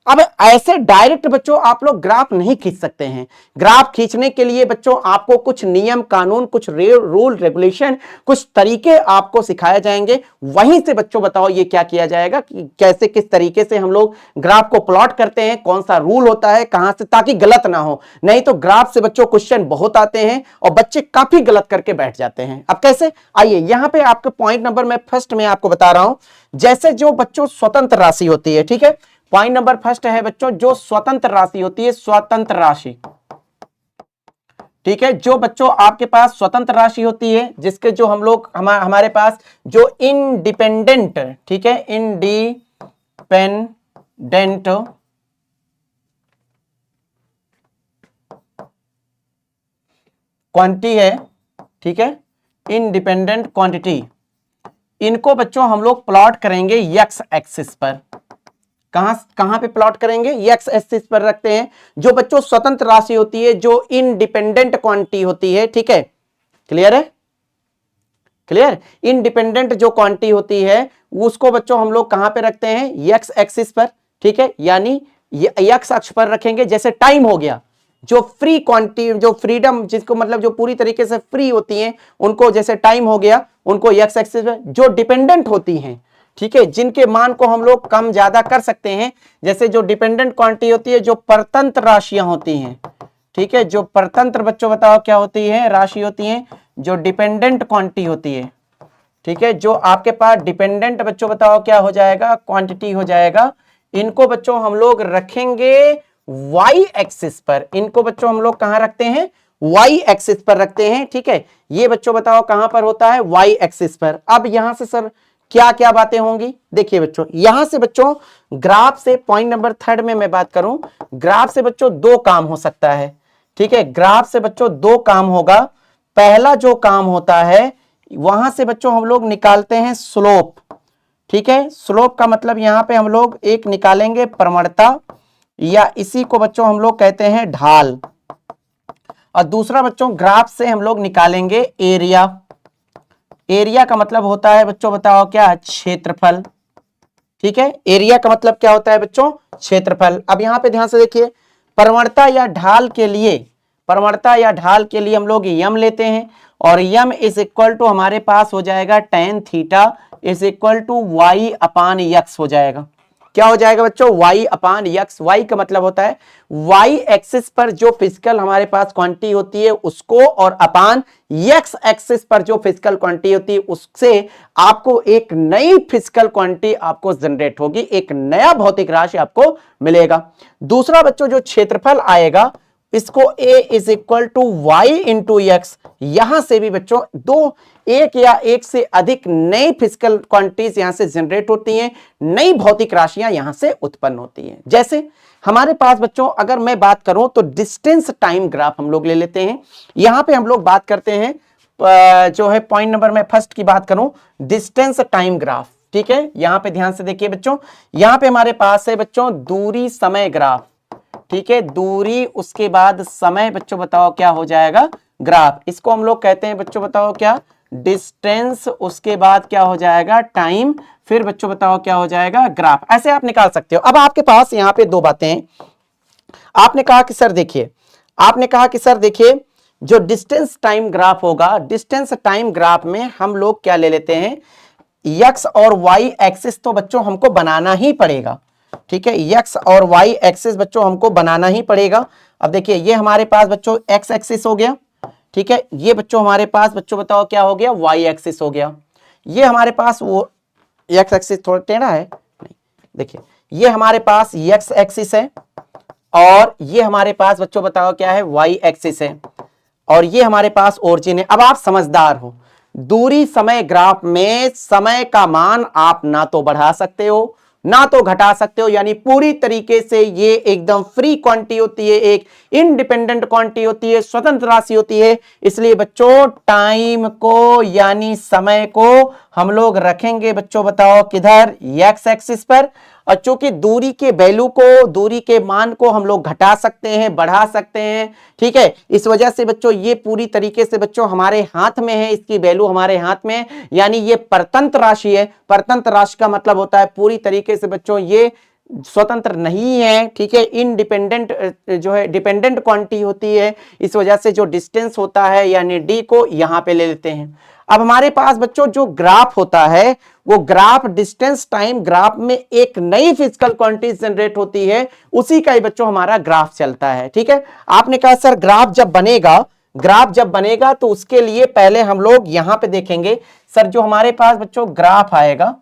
अब ऐसे डायरेक्ट बच्चों आप लोग ग्राफ नहीं खींच सकते हैं। ग्राफ खींचने के लिए बच्चों आपको कुछ नियम कानून, कुछ रूल रेगुलेशन, कुछ तरीके आपको सिखाए जाएंगे। वहीं से बच्चों बताओ ये क्या किया जाएगा कि कैसे किस तरीके से हम लोग ग्राफ को प्लॉट करते हैं, कौन सा रूल होता है, कहां से, ताकि गलत ना हो। नहीं तो ग्राफ से बच्चों क्वेश्चन बहुत आते हैं और बच्चे काफी गलत करके बैठ जाते हैं। अब कैसे, आइए यहां पे आपके पॉइंट नंबर मैं फर्स्ट में आपको बता रहा हूं। जैसे जो बच्चों स्वतंत्र राशि होती है, ठीक है, पॉइंट नंबर फर्स्ट है बच्चों, जो स्वतंत्र राशि होती है, स्वतंत्र राशि, ठीक है, जो बच्चों आपके पास स्वतंत्र राशि होती है, जिसके जो हम लोग हमारे पास जो इंडिपेंडेंट, ठीक है, इंडिपेंडेंट क्वांटिटी है, ठीक है, इंडिपेंडेंट क्वांटिटी, इनको बच्चों हम लोग प्लॉट करेंगे एक्स एक्सिस पर। कहां पे प्लॉट करेंगे, एक्स एक्सिस पर रखते हैं। जो बच्चों स्वतंत्र राशि होती है, जो इंडिपेंडेंट क्वांटिटी होती है, ठीक है, क्लियर है, क्लियर, इंडिपेंडेंट जो क्वांटिटी होती है उसको बच्चों हम लोग कहां पे रखते हैं, एक्स एक्सिस पर, ठीक है, यानी एक्स अक्ष पर रखेंगे। जैसे टाइम हो गया, जो फ्री क्वांटिटी, जो फ्रीडम, जिसको मतलब जो पूरी तरीके से फ्री होती हैं, उनको जैसे टाइम हो गया, उनको एक्स एक्सिस पर। जो डिपेंडेंट होती हैं, ठीक है, जिनके मान को हम लोग कम ज्यादा कर सकते हैं, जैसे जो डिपेंडेंट क्वांटिटी होती है, जो परतंत्र राशियां होती हैं, ठीक है, जो परतंत्र बच्चों बताओ क्या होती है, राशि होती है, जो डिपेंडेंट क्वांटिटी होती है, ठीक है, जो आपके पास डिपेंडेंट बच्चों बताओ क्या हो जाएगा, क्वांटिटी हो जाएगा। इनको बच्चों हम लोग रखेंगे वाई एक्सिस पर। इनको बच्चों हम लोग कहां रखते हैं, वाई एक्सिस पर रखते हैं, ठीक है। ये बच्चों बताओ कहां पर होता है, वाई एक्सिस पर। अब यहां से सर क्या क्या बातें होंगी, देखिए बच्चों, यहां से बच्चों ग्राफ से पॉइंट नंबर थर्ड में मैं बात करूं, ग्राफ से बच्चों दो काम हो सकता है, ठीक है, ग्राफ से बच्चों दो काम होगा। पहला जो काम होता है, वहां से बच्चों हम लोग निकालते हैं स्लोप, ठीक है, स्लोप का मतलब यहां पे हम लोग एक निकालेंगे प्रवणता, या इसी को बच्चों हम लोग कहते हैं ढाल। और दूसरा बच्चों ग्राफ से हम लोग निकालेंगे एरिया। एरिया का मतलब होता है बच्चों बताओ क्या, क्षेत्रफल, ठीक है, एरिया का मतलब क्या होता है बच्चों, क्षेत्रफल। अब यहां पे ध्यान से देखिए, प्रवणता या ढाल के लिए, प्रवणता या ढाल के लिए हम लोग यम लेते हैं, और यम इज इक्वल टू हमारे पास हो जाएगा tan theta is equal to Y upon X हो जाएगा। क्या हो जाएगा बच्चों, y अपान यक्स। y का मतलब होता है y एक्सिस पर जो फिजिकल हमारे पास क्वांटिटी होती है उसको, और अपान x एक्सिस पर जो फिजिकल क्वांटिटी होती है उससे आपको एक नई फिजिकल क्वांटिटी आपको जनरेट होगी, एक नया भौतिक राशि आपको मिलेगा। दूसरा बच्चों जो क्षेत्रफल आएगा, इसको a is equal to Y into X. यहां से भी बच्चों दो, एक या एक से अधिक नई फिजिकल क्वांटिटीज यहां से जनरेट होती हैं, नई भौतिक राशियां यहां से उत्पन्न होती हैं। जैसे हमारे पास बच्चों अगर मैं बात करूं तो डिस्टेंस टाइम ग्राफ हम लोग ले लेते हैं। यहां पे हम लोग बात करते हैं जो है पॉइंट नंबर में फर्स्ट की बात करूं, डिस्टेंस टाइम ग्राफ, ठीक है। यहां पे ध्यान से देखिए बच्चों, यहां पे हमारे पास है बच्चों दूरी समय ग्राफ, ठीक है, दूरी उसके बाद समय बच्चों बताओ क्या हो जाएगा, ग्राफ। इसको हम लोग कहते हैं बच्चों बताओ क्या, डिस्टेंस, उसके बाद क्या हो जाएगा, टाइम, फिर बच्चों बताओ क्या हो जाएगा, ग्राफ। ऐसे आप निकाल सकते हो। अब आपके पास यहां पे दो बातें हैं। आपने कहा कि सर देखिए, आपने कहा कि सर देखिए, जो डिस्टेंस टाइम ग्राफ होगा, डिस्टेंस टाइम ग्राफ में हम लोग क्या ले लेते हैं, एक्स और वाई एक्सिस तो बच्चों हमको बनाना ही पड़ेगा, ठीक है, एक्स और वाई एक्सिस बच्चों हमको बनाना ही पड़ेगा। अब देखिए ये हमारे पास बच्चों एक्स एक्सिस हो गया, ठीक है, ये बच्चों हमारे पास बच्चों बताओ क्या हो गया, वाई एक्सिस हो गया। ये हमारे पास वो एक्स एक्सिस थोड़ा टेढ़ा है, नहीं, देखिए ये हमारे पास एक्स एक्सिस है, और ये हमारे पास बच्चों बताओ क्या है, वाई एक्सिस है, और ये हमारे पास ओरिजिन है। अब आप समझदार हो, दूरी समय ग्राफ में समय का मान आप ना तो बढ़ा सकते हो ना तो घटा सकते हो, यानी पूरी तरीके से ये एकदम फ्री क्वांटिटी होती है, एक इंडिपेंडेंट क्वांटिटी होती है, स्वतंत्र राशि होती है। इसलिए बच्चों टाइम को यानी समय को हम लोग रखेंगे बच्चों बताओ किधर, एक्स एक्सिस पर। और चूंकि दूरी के वैल्यू को, दूरी के मान को हम लोग घटा सकते हैं, बढ़ा सकते हैं, ठीक है, इस वजह से बच्चों ये पूरी तरीके से बच्चों हमारे हाथ में है, इसकी वैल्यू हमारे हाथ में है, यानी ये परतंत्र राशि है। परतंत्र राशि का मतलब होता है पूरी तरीके से बच्चों ये स्वतंत्र नहीं है, ठीक है, इनडिपेंडेंट जो है डिपेंडेंट क्वांटिटी होती है, इस वजह से जो डिस्टेंस होता है यानी डी को यहां पे ले लेते हैं। अब हमारे पास बच्चों जो ग्राफ होता है वो ग्राफ डिस्टेंस टाइम ग्राफ में एक नई फिजिकल क्वांटिटी जनरेट होती है, उसी का ही बच्चों हमारा ग्राफ चलता है। ठीक है, आपने कहा सर ग्राफ जब बनेगा तो उसके लिए पहले हम लोग यहां पे देखेंगे सर, जो हमारे पास बच्चों ग्राफ आएगा,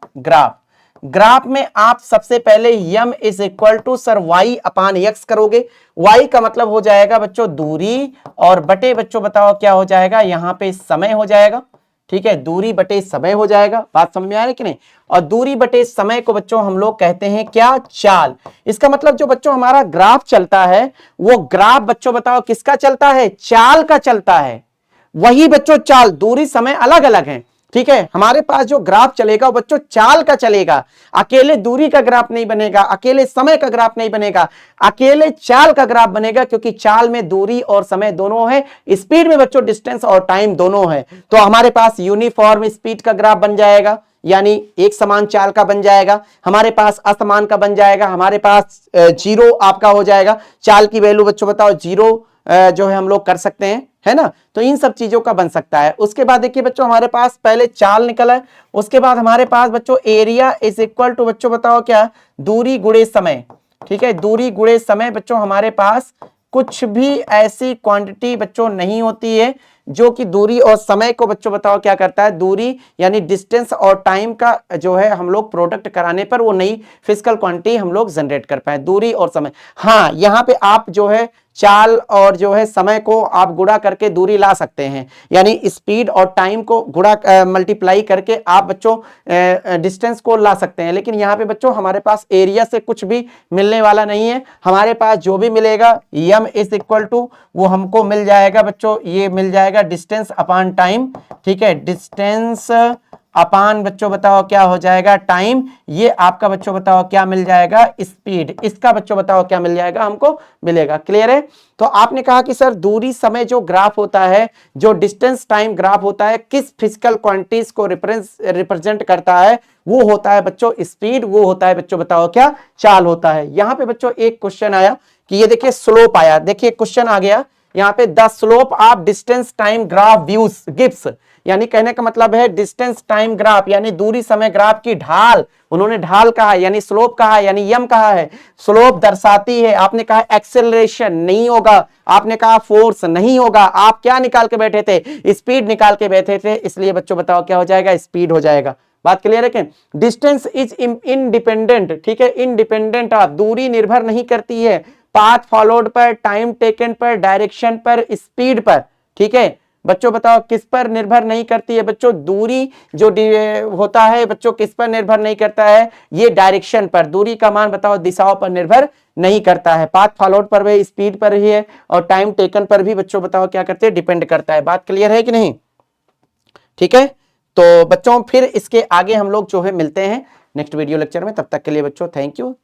ग्राफ में आप सबसे पहले y m is equal to sir y upon x करोगे। वाई का मतलब हो जाएगा बच्चों दूरी, और बटे बच्चों बताओ क्या हो जाएगा, यहां पे समय हो जाएगा। ठीक है, दूरी बटे समय हो जाएगा, बात समझ में आ रही कि नहीं। और दूरी बटे समय को बच्चों हम लोग कहते हैं क्या, चाल। इसका मतलब जो बच्चों हमारा ग्राफ चलता है वो ग्राफ बच्चों बताओ किसका चलता है, चाल का चलता है। वही बच्चों चाल, दूरी समय अलग अलग है। ठीक है, हमारे पास जो ग्राफ चलेगा वो बच्चों चाल का चलेगा, अकेले दूरी का ग्राफ नहीं बनेगा, अकेले समय का ग्राफ नहीं बनेगा, अकेले चाल का ग्राफ बनेगा, क्योंकि चाल में दूरी और समय दोनों है, स्पीड में बच्चों डिस्टेंस और टाइम दोनों है। तो हमारे पास यूनिफॉर्म स्पीड का ग्राफ बन जाएगा, यानी एक समान चाल का बन जाएगा, हमारे पास असमान का बन जाएगा, हमारे पास जीरो आपका हो जाएगा, चाल की वैल्यू बच्चों बताओ जीरो जो है हम लोग कर सकते हैं, है ना। तो इन सब चीजों का बन सकता है। उसके बाद देखिए बच्चों हमारे पास पहले चाल निकला है, उसके बाद हमारे पास बच्चों एरिया इज इक्वल टू बच्चों बताओ क्या, दूरी गुणे समय। ठीक है, दूरी गुणे समय बच्चों हमारे पास कुछ भी ऐसी क्वांटिटी बच्चों नहीं होती है जो कि दूरी और समय को बच्चों बताओ क्या करता है, दूरी यानी डिस्टेंस और टाइम का जो है हम लोग प्रोडक्ट कराने पर वो नई फिजिकल क्वांटिटी हम लोग जनरेट कर पाए, दूरी और समय। हाँ, यहां पे आप जो है चाल और जो है समय को आप गुणा करके दूरी ला सकते हैं, यानी स्पीड और टाइम को गुणा मल्टीप्लाई करके आप बच्चों डिस्टेंस को ला सकते हैं। लेकिन यहाँ पे बच्चों हमारे पास एरिया से कुछ भी मिलने वाला नहीं है, हमारे पास जो भी मिलेगा यम इज इक्वल टू वो हमको मिल जाएगा बच्चों, ये मिल जाएगा डिस्टेंस अपान टाइम। ठीक है, डिस्टेंस अपान बच्चों बताओ क्या हो जाएगा, टाइम। ये आपका बच्चों बताओ क्या मिल जाएगा, स्पीड। इसका बच्चों बताओ क्या मिल जाएगा, हमको मिलेगा। क्लियर है। तो आपने कहा कि सर दूरी समय जो ग्राफ होता है, जो डिस्टेंस टाइम ग्राफ होता है, किस फिजिकल क्वांटिटीज को रिप्रेजेंट करता है, वो होता है बच्चों स्पीड, वो होता है बच्चों बताओ क्या, चाल होता है। यहां पे बच्चों एक क्वेश्चन आया कि ये देखिए स्लोप आया, देखिए क्वेश्चन आ गया यहाँ पे, the slope of distance time graph views gives, यानी कहने का मतलब है डिस्टेंस टाइम ग्राफ यानी दूरी समय ग्राफ की ढाल, उन्होंने ढाल कहा यानी स्लोप कहा यानी यम कहा है, स्लोप दर्शाती है। आपने कहा एक्सेलरेशन नहीं होगा, आपने कहा फोर्स नहीं होगा, आप क्या निकाल के बैठे थे, स्पीड निकाल के बैठे थे, इसलिए बच्चों बताओ क्या हो जाएगा, स्पीड हो जाएगा। बात क्लियर है क्या। डिस्टेंस इज इनडिपेंडेंट, ठीक है, इनडिपेंडेंट ऑफ, दूरी निर्भर नहीं करती है पाथ फॉलोड पर, टाइम टेकन पर, डायरेक्शन पर, स्पीड पर। ठीक है बच्चों बताओ किस पर निर्भर नहीं करती है, बच्चों दूरी जो होता है बच्चों किस पर निर्भर नहीं करता है, ये डायरेक्शन पर, दूरी का मान बताओ दिशाओं पर निर्भर नहीं करता है, पाथ फॉलोड पर भी, स्पीड पर ही है, और टाइम टेकन पर भी बच्चों बताओ क्या करते हैं, डिपेंड करता है। बात क्लियर है कि नहीं। ठीक है, तो बच्चों फिर इसके आगे हम लोग जो है मिलते हैं नेक्स्ट वीडियो लेक्चर में, तब तक के लिए बच्चों थैंक यू।